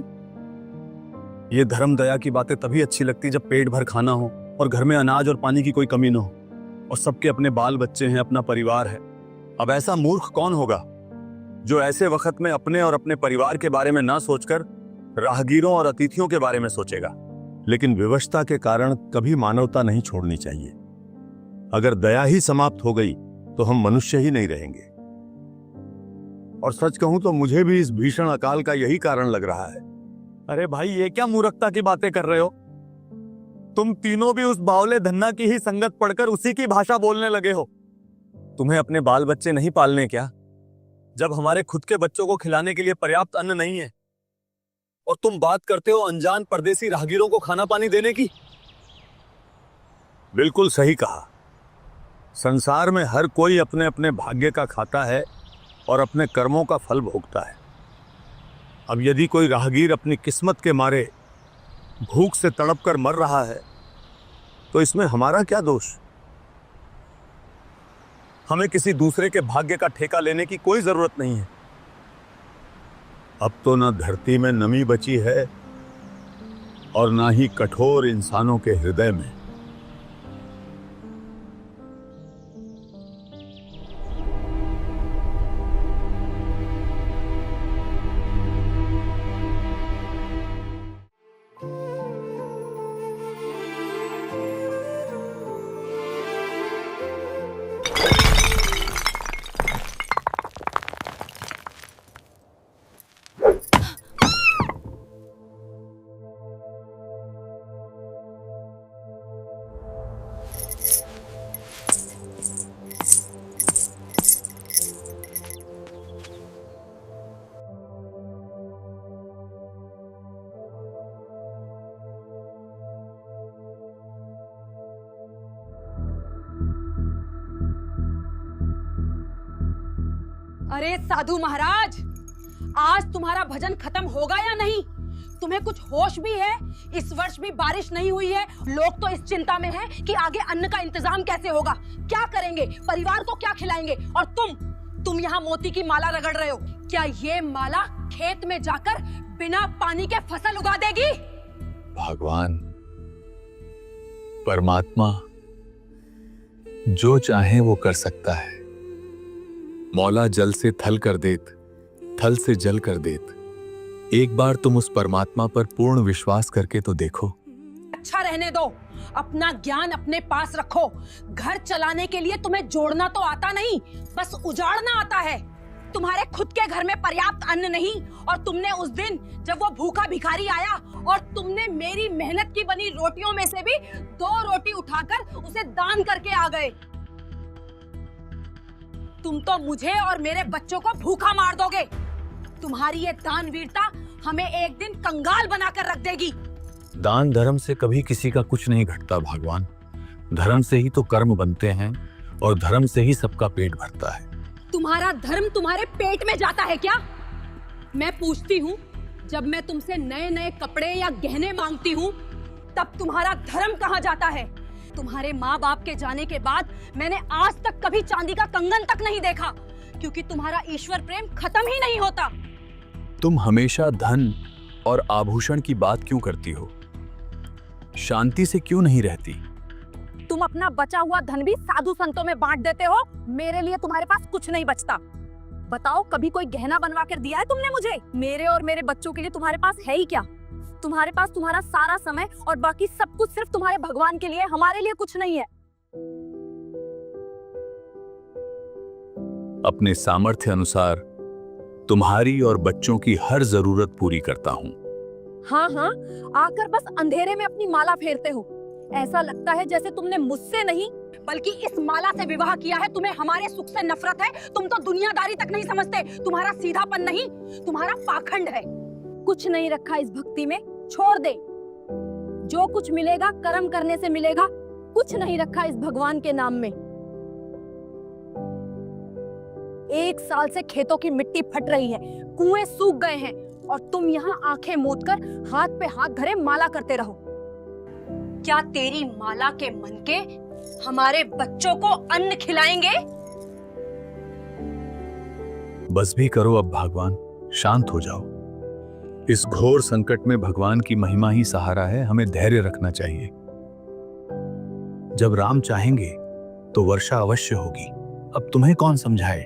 ये धर्म दया की बातें तभी अच्छी लगती जब पेट भर खाना हो और घर में अनाज और पानी की कोई कमी न हो और सबके अपने बाल बच्चे हैं, अपना परिवार है। अब ऐसा मूर्ख कौन होगा जो ऐसे वक्त में अपने और अपने परिवार के बारे में ना सोचकर राहगीरों और अतिथियों के बारे में सोचेगा। लेकिन विवशता के कारण कभी मानवता नहीं छोड़नी चाहिए। अगर दया ही समाप्त हो गई तो हम मनुष्य ही नहीं रहेंगे। और सच कहूं तो मुझे भी इस भीषण अकाल का यही कारण लग रहा है। अरे भाई, ये क्या मूर्खता की बातें कर रहे हो? तुम तीनों भी उस बावले धन्ना की ही संगत पढ़कर उसी की भाषा बोलने लगे हो। तुम्हें अपने बाल बच्चे नहीं पालने क्या, जब हमारे खुद के बच्चों को खिलाने के लिए पर्याप्त अन्न नहीं है? और तुम बात करते हो अनजान परदेसी राहगीरों को खाना पानी देने की। बिल्कुल सही कहा। संसार में हर कोई अपने अपने भाग्य का खाता है और अपने कर्मों का फल भोगता है। अब यदि कोई राहगीर अपनी किस्मत के मारे भूख से तड़प कर मर रहा है तो इसमें हमारा क्या दोष? हमें किसी दूसरे के भाग्य का ठेका लेने की कोई जरूरत नहीं है। अब तो ना धरती में नमी बची है और ना ही कठोर इंसानों के हृदय में। अरे साधु महाराज, आज तुम्हारा भजन खत्म होगा या नहीं? तुम्हें कुछ होश भी है? इस वर्ष भी बारिश नहीं हुई है। लोग तो इस चिंता में हैं कि आगे अन्न का इंतजाम कैसे होगा, क्या करेंगे, परिवार को क्या खिलाएंगे। और तुम यहाँ मोती की माला रगड़ रहे हो। क्या ये माला खेत में जाकर बिना पानी के फसल उगा देगी? भगवान परमात्मा जो चाहे वो कर सकता है। मौला जल से थल कर देत, थल से जल कर देत। एक बार तुम उस परमात्मा पर पूर्ण विश्वास करके तो देखो। अच्छा रहने दो, अपना ज्ञान अपने पास रखो। घर चलाने के लिए तुम्हें जोड़ना तो आता नहीं, बस उजाड़ना आता है। तुम्हारे खुद के घर में पर्याप्त अन्न नहीं, और तुमने उस दिन जब वो भूखा भिखारी आया और तुमने मेरी मेहनत की बनी रोटियों में से भी 2 रोटी उठाकर उसे दान करके आ गए। तुम तो मुझे और मेरे बच्चों को भूखा मार दोगे। तुम्हारी ये दानवीरता हमें एक दिन कंगाल बनाकर रख देगी। दान धर्म से कभी किसी का कुछ नहीं घटता भगवान। धर्म से ही तो कर्म बनते हैं और धर्म से ही सबका पेट भरता है। तुम्हारा धर्म तुम्हारे पेट में जाता है क्या? मैं पूछती हूँ, जब मैं तुमसे नए नए कपड़े या गहने मांगती हूँ तब तुम्हारा धर्म कहाँ जाता है? तुम्हारे माँ बाप के जाने के बाद मैंने आज तक कभी चांदी का कंगन तक नहीं देखा, क्योंकि तुम्हारा ईश्वर प्रेम खत्म ही नहीं होता। तुम हमेशा धन और आभूषण की बात क्यों करती हो? शांति से क्यों नहीं रहती? तुम अपना बचा हुआ धन भी साधु संतों में बांट देते हो। मेरे लिए तुम्हारे पास कुछ नहीं बचता। बताओ, कभी कोई गहना बनवा कर दिया है तुमने मुझे? मेरे और मेरे बच्चों के लिए तुम्हारे पास है ही क्या? तुम्हारे पास तुम्हारा सारा समय और बाकी सब कुछ सिर्फ तुम्हारे भगवान के लिए, हमारे लिए कुछ नहीं है। अपने सामर्थ्य अनुसार तुम्हारी और बच्चों की हर जरूरत पूरी करता हूँ। हाँ हाँ, आकर बस अंधेरे में अपनी माला फेरते हो। ऐसा लगता है जैसे तुमने मुझसे नहीं बल्कि इस माला से विवाह किया है। तुम्हें हमारे सुख से नफरत है। तुम तो दुनियादारी तक नहीं समझते। तुम्हारा सीधापन नहीं, तुम्हारा पाखंड है। कुछ नहीं रखा इस भक्ति में, छोड़ दे। जो कुछ मिलेगा कर्म करने से मिलेगा। कुछ नहीं रखा इस भगवान के नाम में। 1 साल से खेतों की मिट्टी फट रही है, कुएं सूख गए हैं, और तुम यहाँ आंखें मूंद कर हाथ पे हाथ धरे माला करते रहो। क्या तेरी माला के मनके हमारे बच्चों को अन्न खिलाएंगे? बस भी करो अब भगवान, शांत हो जाओ। इस घोर संकट में भगवान की महिमा ही सहारा है। हमें धैर्य रखना चाहिए। जब राम चाहेंगे तो वर्षा अवश्य होगी। अब तुम्हें कौन समझाए?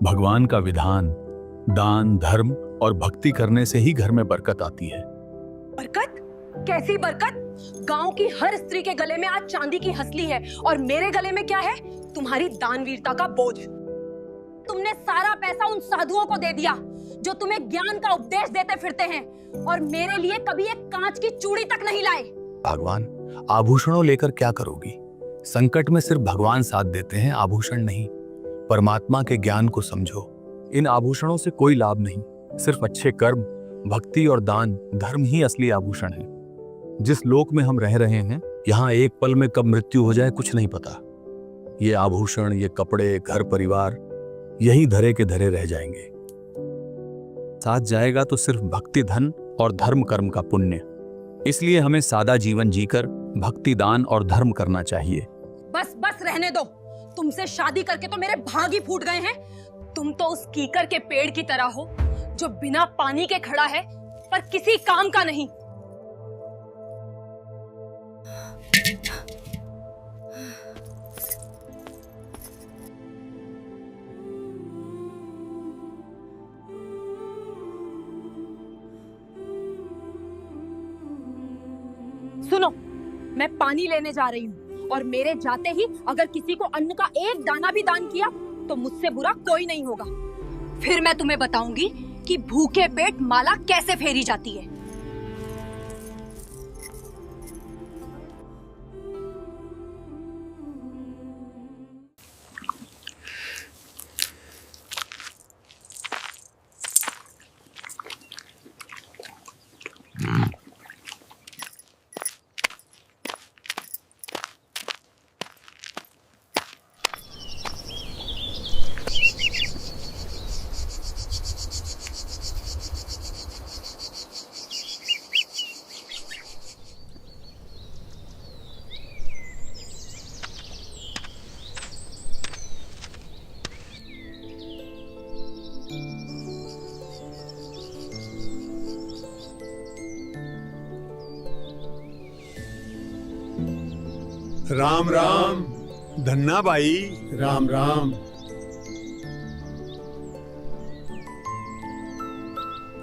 भगवान का विधान दान, धर्म और भक्ति करने से ही घर में बरकत आती है। बरकत? कैसी बरकत? गांव की हर स्त्री के गले में आज चांदी की हसली है, और मेरे गले में क्या है? तुम्हारी दानवीरता का बोझ। तुमने सारा पैसा उन साधुओं को दे दिया जो तुम्हें ज्ञान का उपदेश देते फिरते हैं, और मेरे लिए कभी एक कांच की चूड़ी तक नहीं लाए। भगवान, आभूषणों लेकर क्या करोगी? संकट में सिर्फ भगवान साथ देते हैं, आभूषण नहीं। परमात्मा के ज्ञान को समझो। इन आभूषणों से कोई लाभ नहीं। सिर्फ अच्छे कर्म, भक्ति और दान, धर्म ही असली आभूषण है। जिस लोक में हम रह रहे हैं, यहाँ एक पल में कब मृत्यु हो जाए कुछ नहीं पता। ये आभूषण, ये कपड़े, घर परिवार यही धरे के धरे रह जाएंगे। साथ जाएगा तो सिर्फ भक्ति, धन और धर्म कर्म का पुण्य। इसलिए हमें सादा जीवन जीकर भक्ति, दान और धर्म करना चाहिए। बस बस रहने दो। तुमसे शादी करके तो मेरे भाग ही फूट गए हैं। तुम तो उस कीकर के पेड़ की तरह हो जो बिना पानी के खड़ा है पर किसी काम का नहीं। सुनो, मैं पानी लेने जा रही हूँ, और मेरे जाते ही अगर किसी को अन्न का एक दाना भी दान किया तो मुझसे बुरा कोई नहीं होगा। फिर मैं तुम्हें बताऊंगी कि भूखे पेट माला कैसे फेरी जाती है। राम राम धन्ना भाई। राम राम।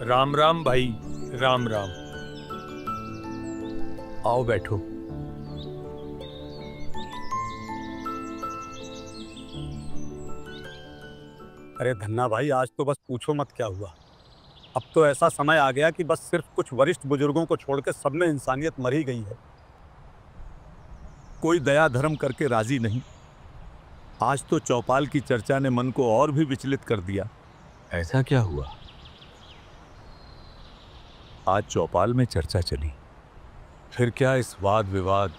राम राम भाई, राम राम। आओ बैठो। अरे धन्ना भाई, आज तो बस पूछो मत क्या हुआ। अब तो ऐसा समय आ गया कि बस सिर्फ कुछ वरिष्ठ बुजुर्गों को छोड़कर सब में इंसानियत मर ही गई है। कोई दया धर्म करके राजी नहीं। आज तो चौपाल की चर्चा ने मन को और भी विचलित कर दिया। ऐसा क्या हुआ? आज चौपाल में चर्चा चली, फिर क्या इस वाद विवाद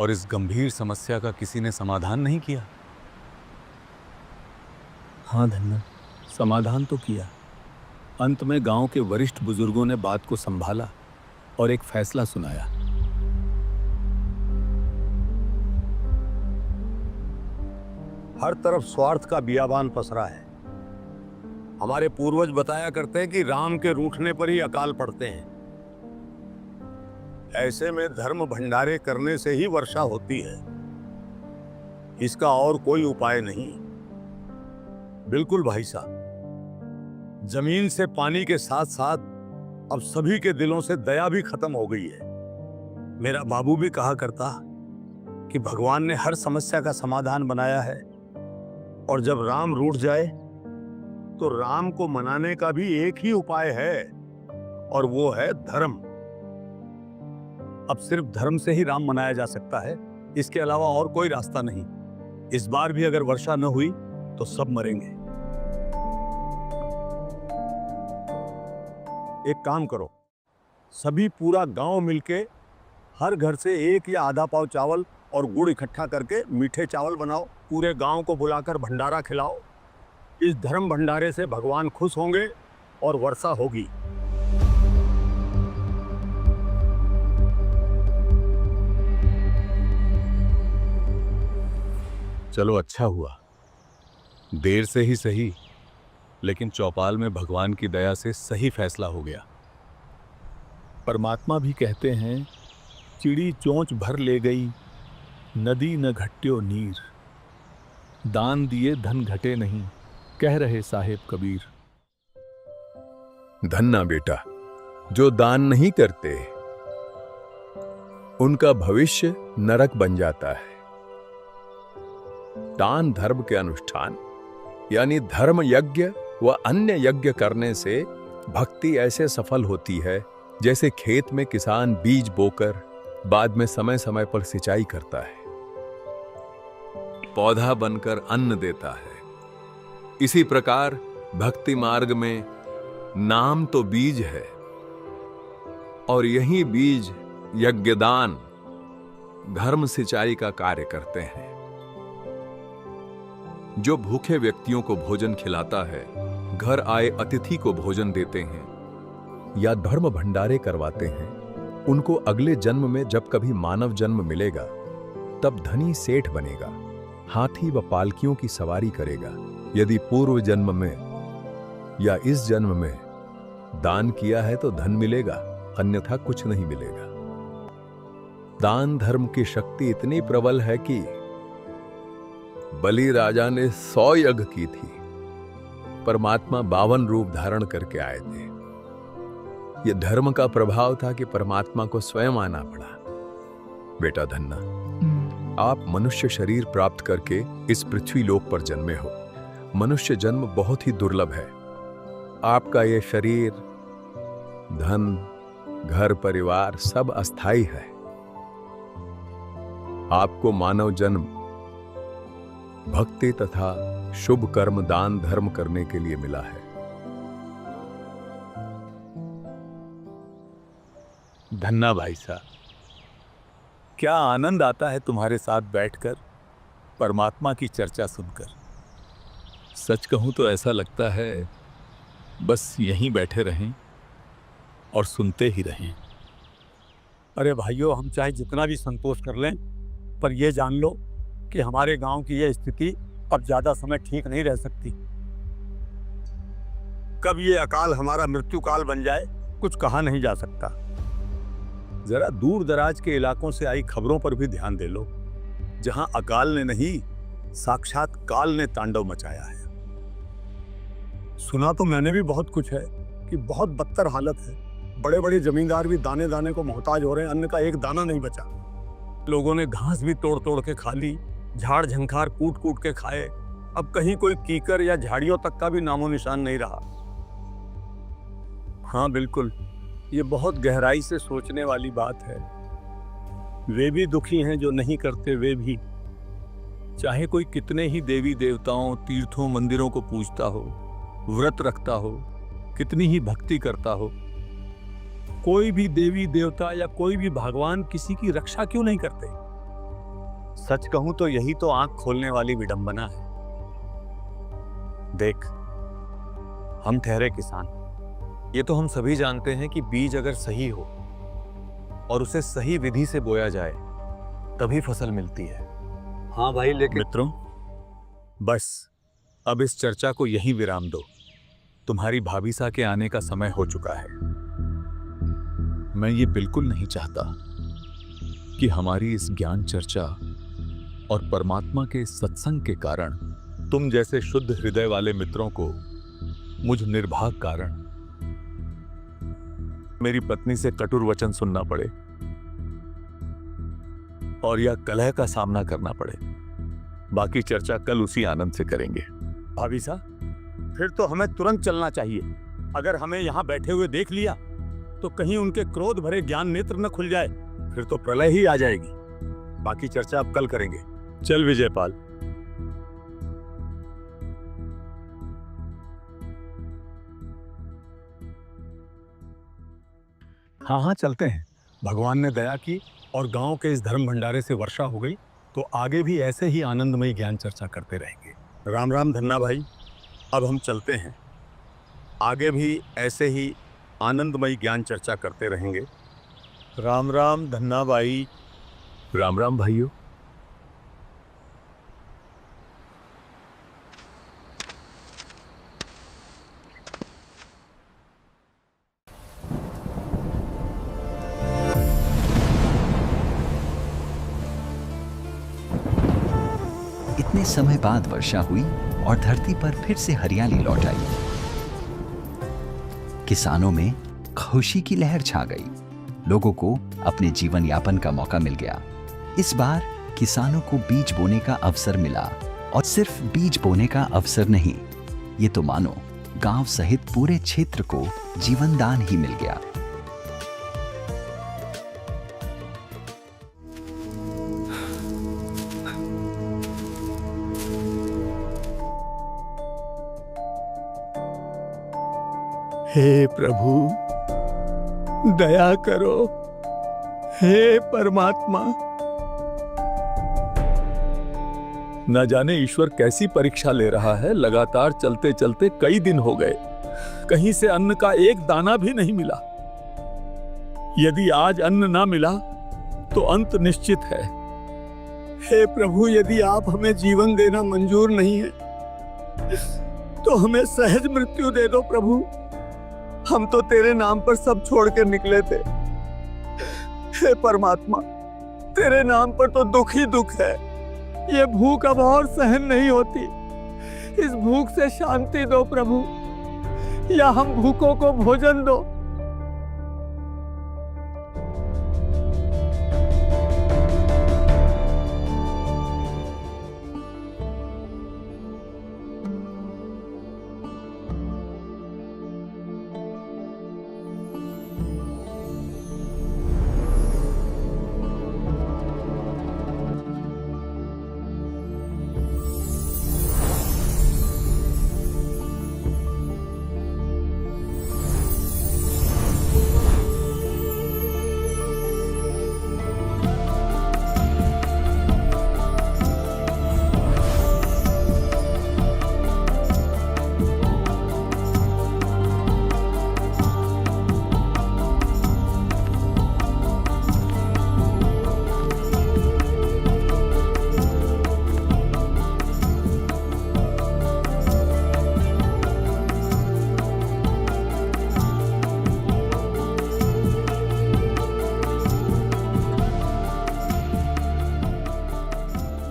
और इस गंभीर समस्या का किसी ने समाधान नहीं किया? हाँ धन्ना, समाधान तो किया। अंत में गांव के वरिष्ठ बुजुर्गों ने बात को संभाला और एक फैसला सुनाया। हर तरफ स्वार्थ का बियाबान पसरा है। हमारे पूर्वज बताया करते हैं कि राम के रूठने पर ही अकाल पड़ते हैं। ऐसे में धर्म भंडारे करने से ही वर्षा होती है, इसका और कोई उपाय नहीं। बिल्कुल भाई साहब, जमीन से पानी के साथ साथ अब सभी के दिलों से दया भी खत्म हो गई है। मेरा बाबू भी कहा करता कि भगवान ने हर समस्या का समाधान बनाया है, और जब राम रूठ जाए तो राम को मनाने का भी एक ही उपाय है, और वो है धर्म। अब सिर्फ धर्म से ही राम मनाया जा सकता है, इसके अलावा और कोई रास्ता नहीं। इस बार भी अगर वर्षा न हुई तो सब मरेंगे। एक काम करो, सभी पूरा गांव मिलके हर घर से एक या आधा पाव चावल और गुड़ इकट्ठा करके मीठे चावल बनाओ, पूरे गांव को बुलाकर भंडारा खिलाओ। इस धर्म भंडारे से भगवान खुश होंगे और वर्षा होगी। चलो अच्छा हुआ, देर से ही सही, लेकिन चौपाल में भगवान की दया से सही फैसला हो गया। परमात्मा भी कहते हैं, चिड़ी चोंच भर ले गई, नदी न घट्यो नीर, दान दिए धन घटे नहीं, कह रहे साहेब कबीर। धन्ना बेटा, जो दान नहीं करते उनका भविष्य नरक बन जाता है। दान धर्म के अनुष्ठान यानी धर्म यज्ञ व अन्य यज्ञ करने से भक्ति ऐसे सफल होती है जैसे खेत में किसान बीज बोकर बाद में समय समय पर सिंचाई करता है, पौधा बनकर अन्न देता है। इसी प्रकार भक्ति मार्ग में नाम तो बीज है, और यही बीज यज्ञदान धर्म सिंचाई का कार्य करते हैं। जो भूखे व्यक्तियों को भोजन खिलाता है, घर आए अतिथि को भोजन देते हैं या धर्म भंडारे करवाते हैं, उनको अगले जन्म में जब कभी मानव जन्म मिलेगा तब धनी सेठ बनेगा, हाथी व पालकियों की सवारी करेगा। यदि पूर्व जन्म में या इस जन्म में दान किया है तो धन मिलेगा, अन्यथा कुछ नहीं मिलेगा। दान धर्म की शक्ति इतनी प्रबल है कि बलि राजा ने 100 यज्ञ की थी, परमात्मा 52 रूप धारण करके आए थे। यह धर्म का प्रभाव था कि परमात्मा को स्वयं आना पड़ा। बेटा धन्ना, आप मनुष्य शरीर प्राप्त करके इस पृथ्वी लोक पर जन्मे हो। मनुष्य जन्म बहुत ही दुर्लभ है। आपका यह शरीर, धन, घर परिवार सब अस्थाई है। आपको मानव जन्म भक्ति तथा शुभ कर्म दान धर्म करने के लिए मिला है। धन्ना भाई साहब, क्या आनंद आता है तुम्हारे साथ बैठकर परमात्मा की चर्चा सुनकर। सच कहूं तो ऐसा लगता है बस यहीं बैठे रहें और सुनते ही रहें। अरे भाइयों, हम चाहे जितना भी संतोष कर लें, पर यह जान लो कि हमारे गांव की यह स्थिति अब ज्यादा समय ठीक नहीं रह सकती। कब ये अकाल हमारा मृत्यु काल बन जाए, कुछ कहा नहीं जा सकता। जरा दूर दराज के इलाकों से आई खबरों पर भी ध्यान दे लो, जहां अकाल ने नहीं साक्षात काल ने तांडव मचाया है। सुना तो मैंने भी बहुत कुछ है कि बहुत बदतर हालत है। बड़े बड़े जमींदार भी दाने दाने को मोहताज हो रहे हैं, अन्न का एक दाना नहीं बचा। लोगों ने घास भी तोड़ तोड़ के खा ली, झाड़ झंखार कूट कूट के खाए, अब कहीं कोई कीकर या झाड़ियों तक का भी नामो निशान नहीं रहा। हाँ बिल्कुल, ये बहुत गहराई से सोचने वाली बात है। वे भी दुखी हैं जो नहीं करते, वे भी, चाहे कोई कितने ही देवी देवताओं, तीर्थों, मंदिरों को पूजता हो, व्रत रखता हो, कितनी ही भक्ति करता हो, कोई भी देवी देवता या कोई भी भगवान किसी की रक्षा क्यों नहीं करते? सच कहूं तो यही तो आंख खोलने वाली विडंबना है। देख, हम ठहरे किसान, ये तो हम सभी जानते हैं कि बीज अगर सही हो और उसे सही विधि से बोया जाए तभी फसल मिलती है। हाँ भाई, लेकिन मित्रों, बस अब इस चर्चा को यहीं विराम दो। तुम्हारी भाभीसा के आने का समय हो चुका है। मैं ये बिल्कुल नहीं चाहता कि हमारी इस ज्ञान चर्चा और परमात्मा के सत्संग के कारण तुम जैसे शुद्ध हृदय वाले मित्रों को मुझ निर्भाग कारण मेरी पत्नी से कटुर वचन सुनना पड़े और या कलह का सामना करना पड़े। बाकी चर्चा कल उसी आनंद से करेंगे। भाभी साहब, फिर तो हमें तुरंत चलना चाहिए। अगर हमें यहां बैठे हुए देख लिया तो कहीं उनके क्रोध भरे ज्ञान नेत्र न खुल जाए, फिर तो प्रलय ही आ जाएगी। बाकी चर्चा अब कल करेंगे। चल विजयपाल। हाँ हाँ, चलते हैं। भगवान ने दया की और गांव के इस धर्म भंडारे से वर्षा हो गई तो आगे भी ऐसे ही आनंदमयी ज्ञान चर्चा करते रहेंगे। राम राम धन्ना भाई, अब हम चलते हैं। आगे भी ऐसे ही आनंदमयी ज्ञान चर्चा करते रहेंगे। राम राम धन्ना भाई। राम राम भाइयों। इतने समय बाद वर्षा हुई और धरती पर फिर से हरियाली लौट आई। किसानों में खुशी की लहर छा गई। लोगों को अपने जीवन यापन का मौका मिल गया। इस बार किसानों को बीज बोने का अवसर मिला, और सिर्फ बीज बोने का अवसर नहीं, ये तो मानो गांव सहित पूरे क्षेत्र को जीवन दान ही मिल गया। हे प्रभु, दया करो। हे परमात्मा। न जाने ईश्वर कैसी परीक्षा ले रहा है। लगातार चलते चलते कई दिन हो गए, कहीं से अन्न का एक दाना भी नहीं मिला। यदि आज अन्न ना मिला तो अंत निश्चित है। हे प्रभु, यदि आप हमें जीवन देना मंजूर नहीं है तो हमें सहज मृत्यु दे दो प्रभु। हम तो तेरे नाम पर सब छोड़ कर निकले थे। हे परमात्मा, तेरे नाम पर तो दुख ही दुख है। ये भूख अब और सहन नहीं होती। इस भूख से शांति दो प्रभु, या हम भूखों को भोजन दो।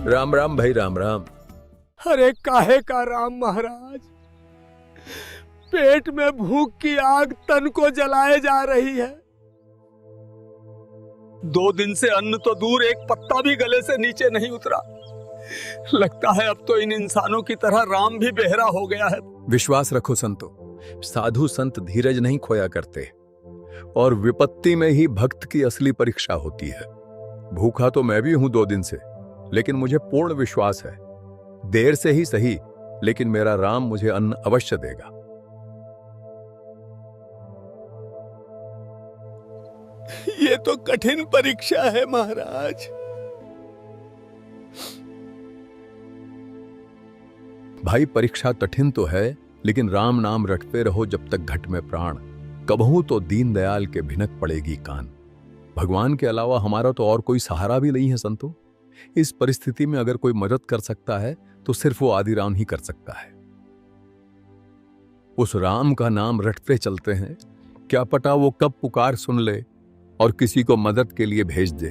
राम राम भाई, राम राम। अरे काहे का राम महाराज, पेट में भूख की आग तन को जलाए जा रही है। 2 दिन से अन्न तो दूर, एक पत्ता भी गले से नीचे नहीं उतरा। लगता है अब तो इन इंसानों की तरह राम भी बेहरा हो गया है। विश्वास रखो संतो, साधु संत धीरज नहीं खोया करते और विपत्ति में ही भक्त की असली परीक्षा होती है। भूखा तो मैं भी हूं 2 दिन से, लेकिन मुझे पूर्ण विश्वास है, देर से ही सही, लेकिन मेरा राम मुझे अन्न अवश्य देगा। ये तो कठिन परीक्षा है महाराज। भाई परीक्षा कठिन तो है, लेकिन राम नाम रटते रहो जब तक घट में प्राण, कबहू तो दीनदयाल के भिनक पड़ेगी कान। भगवान के अलावा हमारा तो और कोई सहारा भी नहीं है संतो। इस परिस्थिति में अगर कोई मदद कर सकता है तो सिर्फ वो आदि राम ही कर सकता है। उस राम का नाम रटते चलते हैं, क्या पता वो कब पुकार सुन ले और किसी को मदद के लिए भेज दे।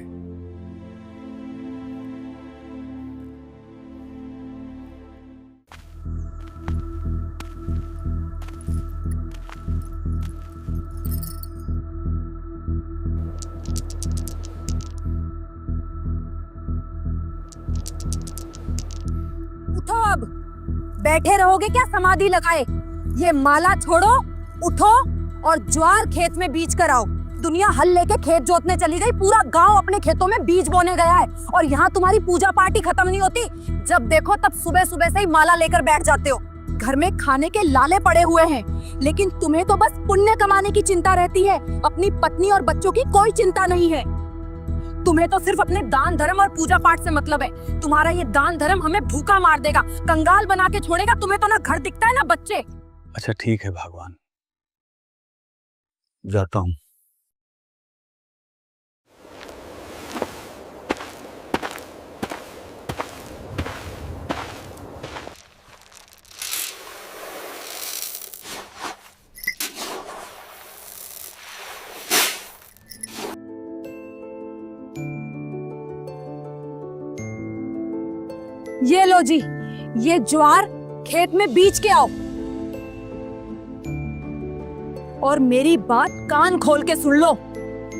उठो अब, बैठे रहोगे क्या समाधि लगाए? ये माला छोड़ो, उठो और ज्वार खेत में बीज कर आओ। दुनिया हल लेके खेत जोतने चली गई, पूरा गांव अपने खेतों में बीज बोने गया है और यहाँ तुम्हारी पूजा पार्टी खत्म नहीं होती। जब देखो तब सुबह सुबह से ही माला लेकर बैठ जाते हो। घर में खाने के लाले पड़े हुए हैं, लेकिन तुम्हें तो बस पुण्य कमाने की चिंता रहती है, अपनी पत्नी और बच्चों की कोई चिंता नहीं है। तुम्हें तो सिर्फ अपने दान धर्म और पूजा पाठ से मतलब है। तुम्हारा ये दान धर्म हमें भूखा मार देगा, कंगाल बना के छोड़ेगा। तुम्हें तो ना घर दिखता है ना बच्चे। अच्छा ठीक है भगवान, जाता हूं। ये लो जी, ये ज्वार खेत में बीज के आओ। और मेरी बात कान खोल के सुन लो,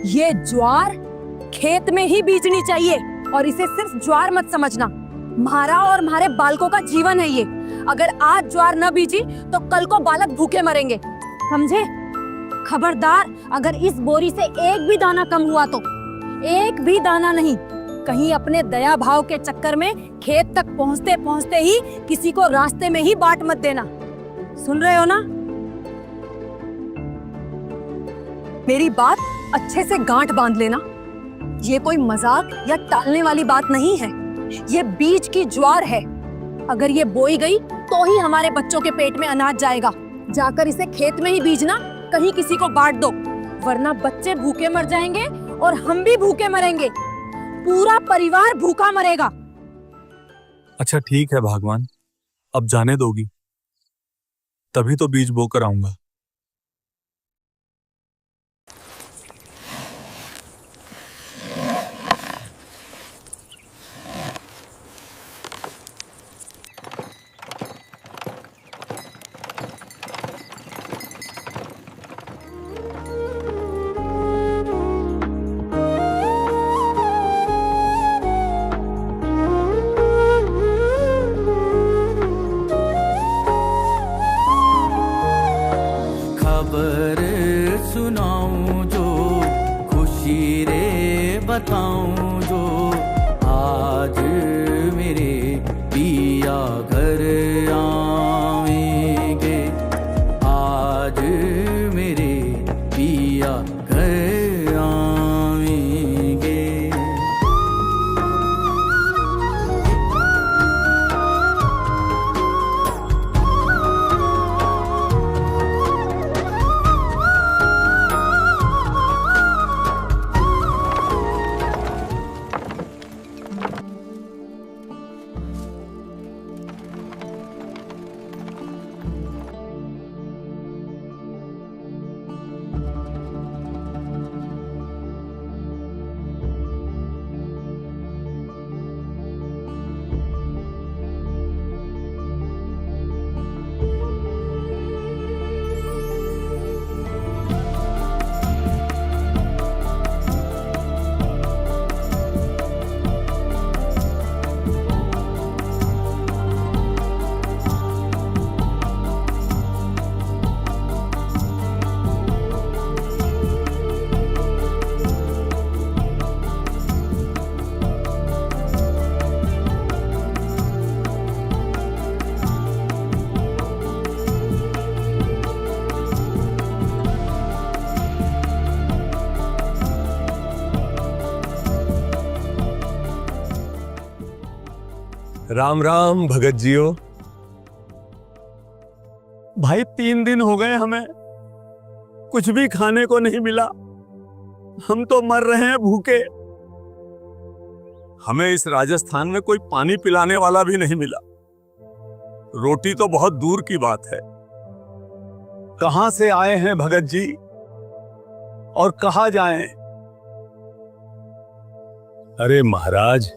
ये ज्वार खेत में ही बीजनी चाहिए और इसे सिर्फ ज्वार मत समझना। हमारा और हमारे बालकों का जीवन है ये। अगर आज ज्वार न बीजी तो कल को बालक भूखे मरेंगे, समझे? खबरदार, अगर इस बोरी से एक भी दाना कम हुआ तो, एक भी दाना नहीं, कहीं अपने दया भाव के चक्कर में खेत तक पहुंचते पहुंचते ही किसी को रास्ते में ही बांट मत देना। सुन रहे हो ना? मेरी बात अच्छे से गांठ बांध लेना। ये कोई मजाक या टालने वाली बात नहीं है। ये बीज की ज्वार है। अगर ये बोई गई तो ही हमारे बच्चों के पेट में अनाज जाएगा। जाकर इसे खेत में ही बीजना, कहीं किसी को बांट दो, वरना बच्चे भूखे मर जाएंगे और हम भी भूखे मरेंगे। पूरा परिवार भूखा मरेगा। अच्छा ठीक है भगवान, अब जाने दोगी? तभी तो बीज बोकर आऊंगा। बताऊं जो आज मेरे पिया घर आएंगे, आज मेरे पिया घर आएंगे। राम राम भगत जियो। भाई 3 दिन हो गए, हमें कुछ भी खाने को नहीं मिला। हम तो मर रहे हैं भूखे। हमें इस राजस्थान में कोई पानी पिलाने वाला भी नहीं मिला। रोटी तो बहुत दूर की बात है। कहां से आए हैं भगत जी और कहां जाएं? अरे महाराज,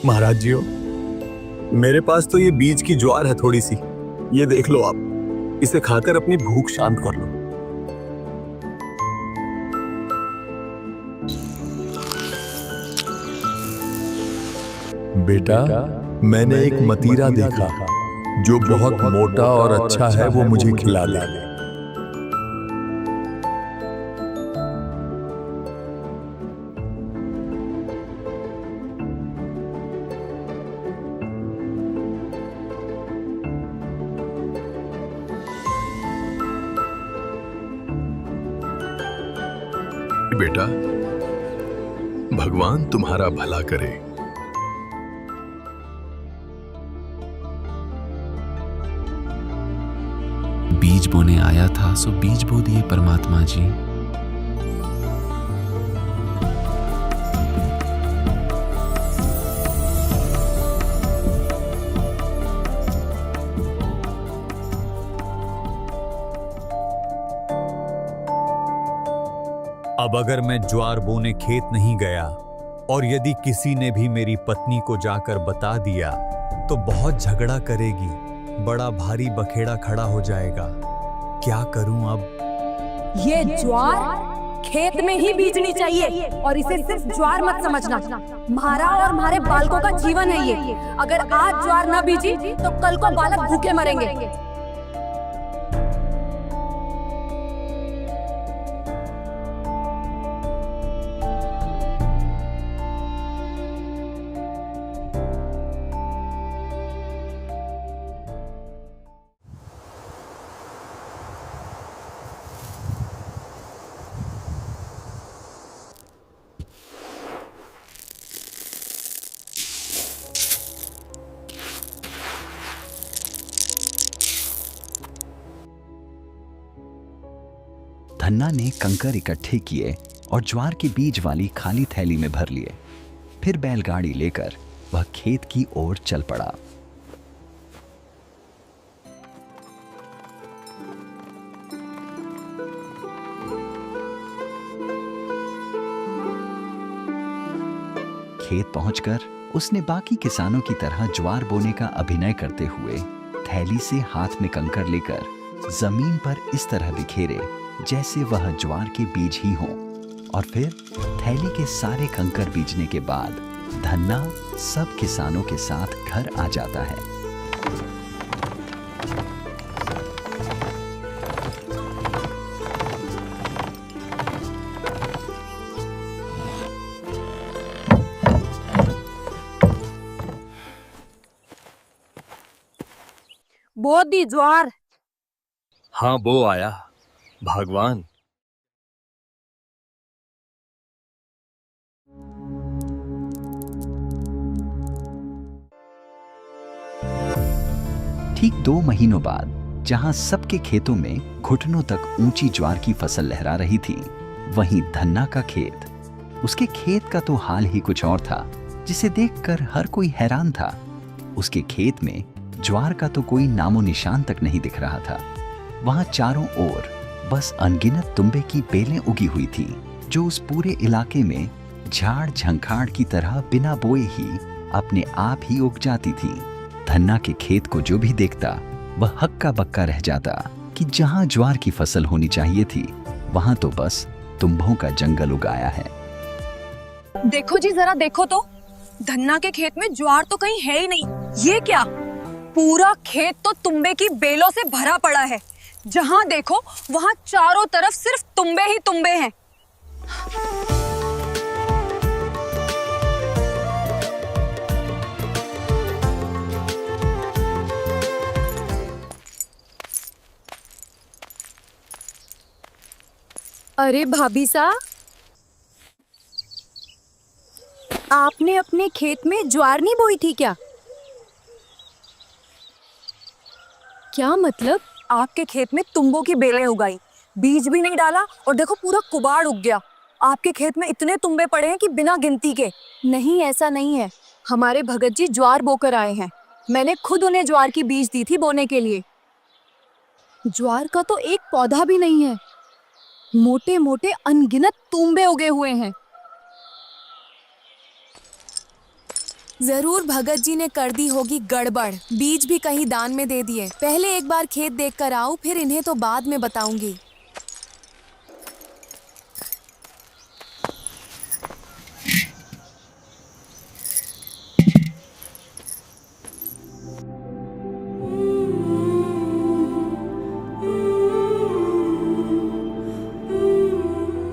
महाराज जियो, मेरे पास तो ये बीज की ज्वार है थोड़ी सी, ये देख लो आप। इसे खाकर अपनी भूख शांत कर लो। बेटा, मैंने एक मतीरा देखा जो बहुत मोटा और अच्छा है, वो मुझे खिला दे। बेटा, भगवान तुम्हारा भला करे। बीज बोने आया था सो बीज बो दिए परमात्मा जी। अब अगर मैं ज्वार बोने खेत नहीं गया और यदि किसी ने भी मेरी पत्नी को जाकर बता दिया तो बहुत झगड़ा करेगी, बड़ा भारी बखेड़ा खड़ा हो जाएगा। क्या करूं अब? ये ज्वार खेत में ही बीजनी चाहिए और इसे सिर्फ ज्वार मत समझना। हमारा और हमारे बालकों का जीवन है ये। अगर आज ज्वार न बीजी तो कल को बालक भूखे मरेंगे। धन्ना ने कंकर इकट्ठे किए और ज्वार के बीज वाली खाली थैली में भर लिए। फिर बैलगाड़ी लेकर वह खेत की ओर चल पड़ा। खेत पहुंचकर उसने बाकी किसानों की तरह ज्वार बोने का अभिनय करते हुए थैली से हाथ में कंकर लेकर जमीन पर इस तरह बिखेरे जैसे वह ज्वार के बीज ही हों। और फिर थैली के सारे कंकर बीजने के बाद धन्ना सब किसानों के साथ घर आ जाता है। बो दी ज्वार। हाँ, बो आया भगवान। ठीक 2 महीनों बाद जहां सबके खेतों में घुटनों तक ऊंची ज्वार की फसल लहरा रही थी, वहीं धन्ना का खेत, उसके खेत का तो हाल ही कुछ और था, जिसे देखकर हर कोई हैरान था। उसके खेत में ज्वार का तो कोई नामो निशान तक नहीं दिख रहा था। वहां चारों ओर बस अनगिनत तुंबे की बेलें उगी हुई थी, जो उस पूरे इलाके में झाड़ झंखाड़ की तरह बिना बोए ही अपने आप ही उग जाती थी। धन्ना के खेत को जो भी देखता वह हक्का बक्का रह जाता कि जहां ज्वार की फसल होनी चाहिए थी, वहां तो बस तुम्बों का जंगल उगाया है। देखो जी, जरा देखो तो, धन्ना के खेत में ज्वार तो कहीं है ही नहीं। ये क्या, पूरा खेत तो तुम्बे की बेलों से भरा पड़ा है। जहां देखो वहां चारों तरफ सिर्फ तुम्बे ही तुम्बे हैं। अरे भाभी साहब, आपने अपने खेत में ज्वार नहीं बोई थी क्या? क्या मतलब? आपके खेत में तुंबों की बेलें उगाई, बीज भी नहीं डाला और देखो पूरा कुबाड़ उग गया। आपके खेत में इतने तुंबे पड़े हैं कि बिना गिनती के। नहीं, ऐसा नहीं है। हमारे भगत जी ज्वार बोकर आए हैं। मैंने खुद उन्हें ज्वार की बीज दी थी बोने के लिए। ज्वार का तो एक पौधा भी नहीं है, मोटे मोटे अनगिनत तुंबे उगे हुए हैं। जरूर भगत जी ने कर दी होगी गड़बड़, बीज भी कहीं दान में दे दिए। पहले एक बार खेत देख कर आऊं, फिर इन्हें तो बाद में बताऊंगी।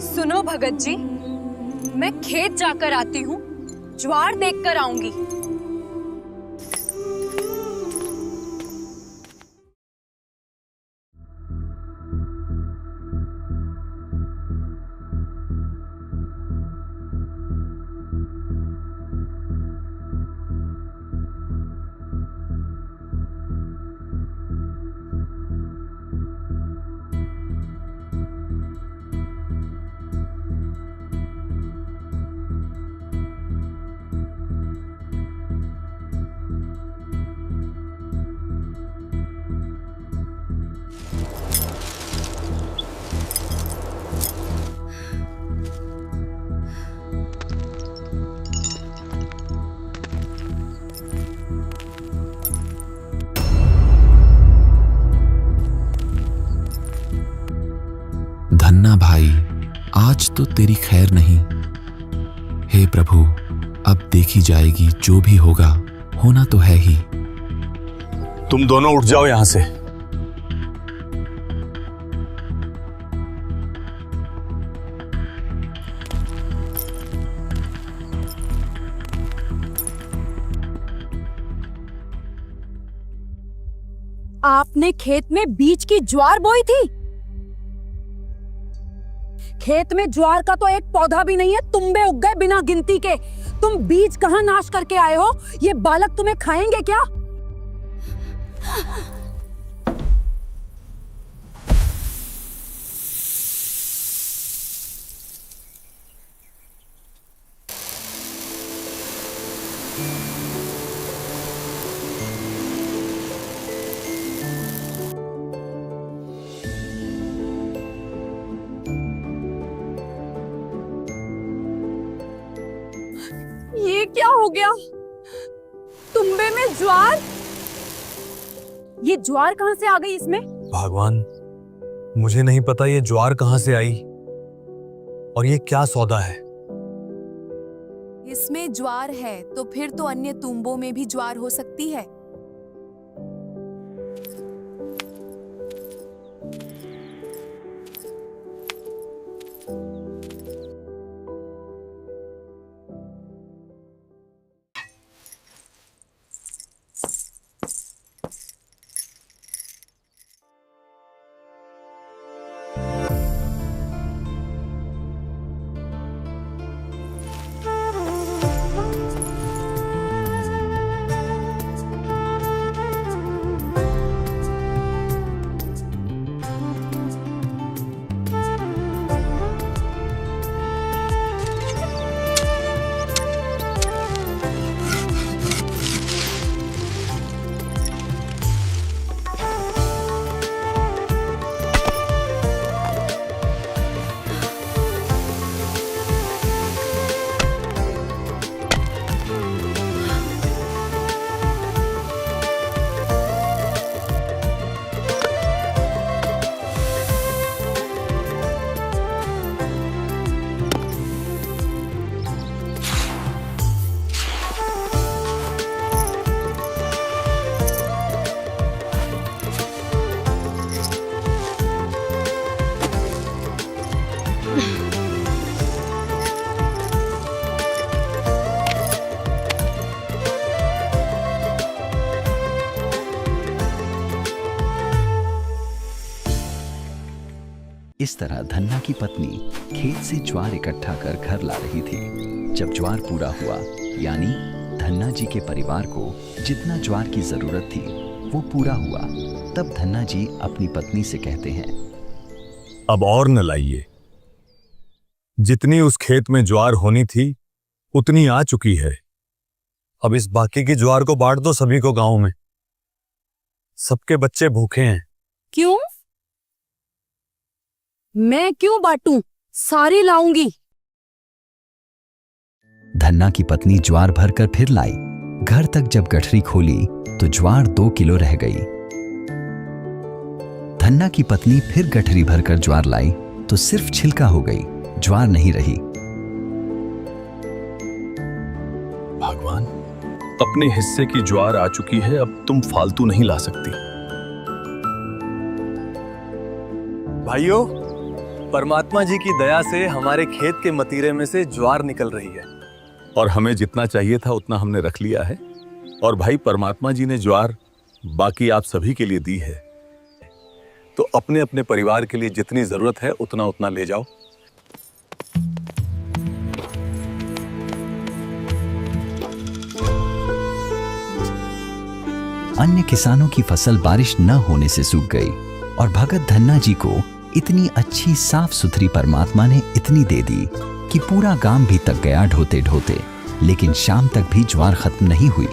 सुनो भगत जी, मैं खेत जाकर आती हूँ, ज्वार देखकर आऊंगी। धन्ना भाई, आज तो तेरी खैर नहीं। हे प्रभु, अब देखी जाएगी, जो भी होगा होना तो है ही। तुम दोनों उठ जाओ यहां से। आपने खेत में बीज की ज्वार बोई थी? खेत में ज्वार का तो एक पौधा भी नहीं है, तुंबे उग गए बिना गिनती के। तुम बीज कहां नाश करके आए हो? ये बालक तुम्हें खाएंगे क्या? ये क्या हो गया? तुंबे में ज्वार? ये ज्वार कहां से आ गई इसमें? भगवान, मुझे नहीं पता ये ज्वार कहां से आई और ये क्या सौदा है। इसमें ज्वार है तो फिर तो अन्य तुंबों में भी ज्वार हो सकती है। इस तरह धन्ना की पत्नी खेत से ज्वार इकट्ठा कर घर ला रही थी। जब ज्वार पूरा हुआ, यानी धन्ना जी के परिवार को जितना ज्वार की जरूरत थी वो पूरा हुआ, तब धन्ना जी अपनी पत्नी से कहते हैं, अब और न लाइए। जितनी उस खेत में ज्वार होनी थी उतनी आ चुकी है। अब इस बाकी की ज्वार को बांट दो सभी को गांव में। सबके बच्चे भूखे हैं। क्यों? मैं क्यों बांटूं? सारी लाऊंगी। धन्ना की पत्नी ज्वार भरकर फिर लाई। घर तक जब गठरी खोली तो ज्वार 2 किलो रह गई। धन्ना की पत्नी फिर गठरी भरकर ज्वार लाई तो सिर्फ छिलका हो गई, ज्वार नहीं रही। भगवान, अपने हिस्से की ज्वार आ चुकी है, अब तुम फालतू नहीं ला सकती। भाइयों, परमात्मा जी की दया से हमारे खेत के मतीरे में से ज्वार निकल रही है। और हमें जितना चाहिए था उतना हमने रख लिया है। और भाई, परमात्मा जी ने ज्वार बाकी आप सभी के लिए दी है, तो अपने अपने परिवार के लिए जितनी जरूरत है उतना उतना ले जाओ। अन्य किसानों की फसल बारिश न होने से सूख गई और भगत धन्ना जी को इतनी अच्छी साफ सुथरी परमात्मा ने इतनी दे दी कि पूरा गांव भी तक गया ढोते ढोते, लेकिन शाम तक भी ज्वार खत्म नहीं हुई।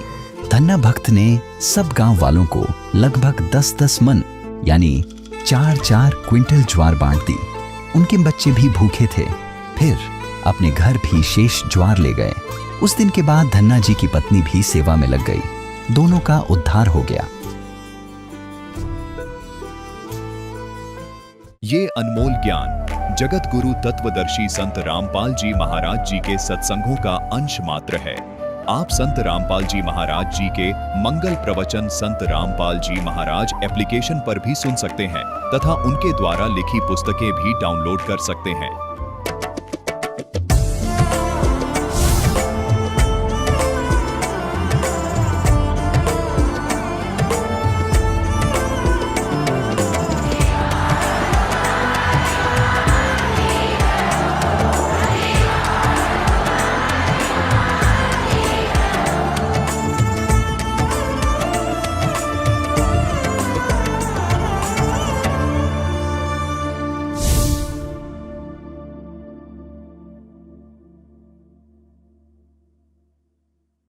धन्ना भक्त ने सब गांव वालों को लगभग 10-10 मन यानी 4-4 क्विंटल ज्वार बांट दी। उनके बच्चे भी भूखे थे। फिर अपने घर भी शेष ज्वार ले गए। उस दिन के बाद धन्ना जी की पत्नी भी सेवा में लग गई। दोनों का उद्धार हो गया। ये अनमोल ज्ञान जगत गुरु तत्वदर्शी संत रामपाल जी महाराज जी के सत्संगों का अंश मात्र है। आप संत रामपाल जी महाराज जी के मंगल प्रवचन संत रामपाल जी महाराज एप्लीकेशन पर भी सुन सकते हैं तथा उनके द्वारा लिखी पुस्तकें भी डाउनलोड कर सकते हैं।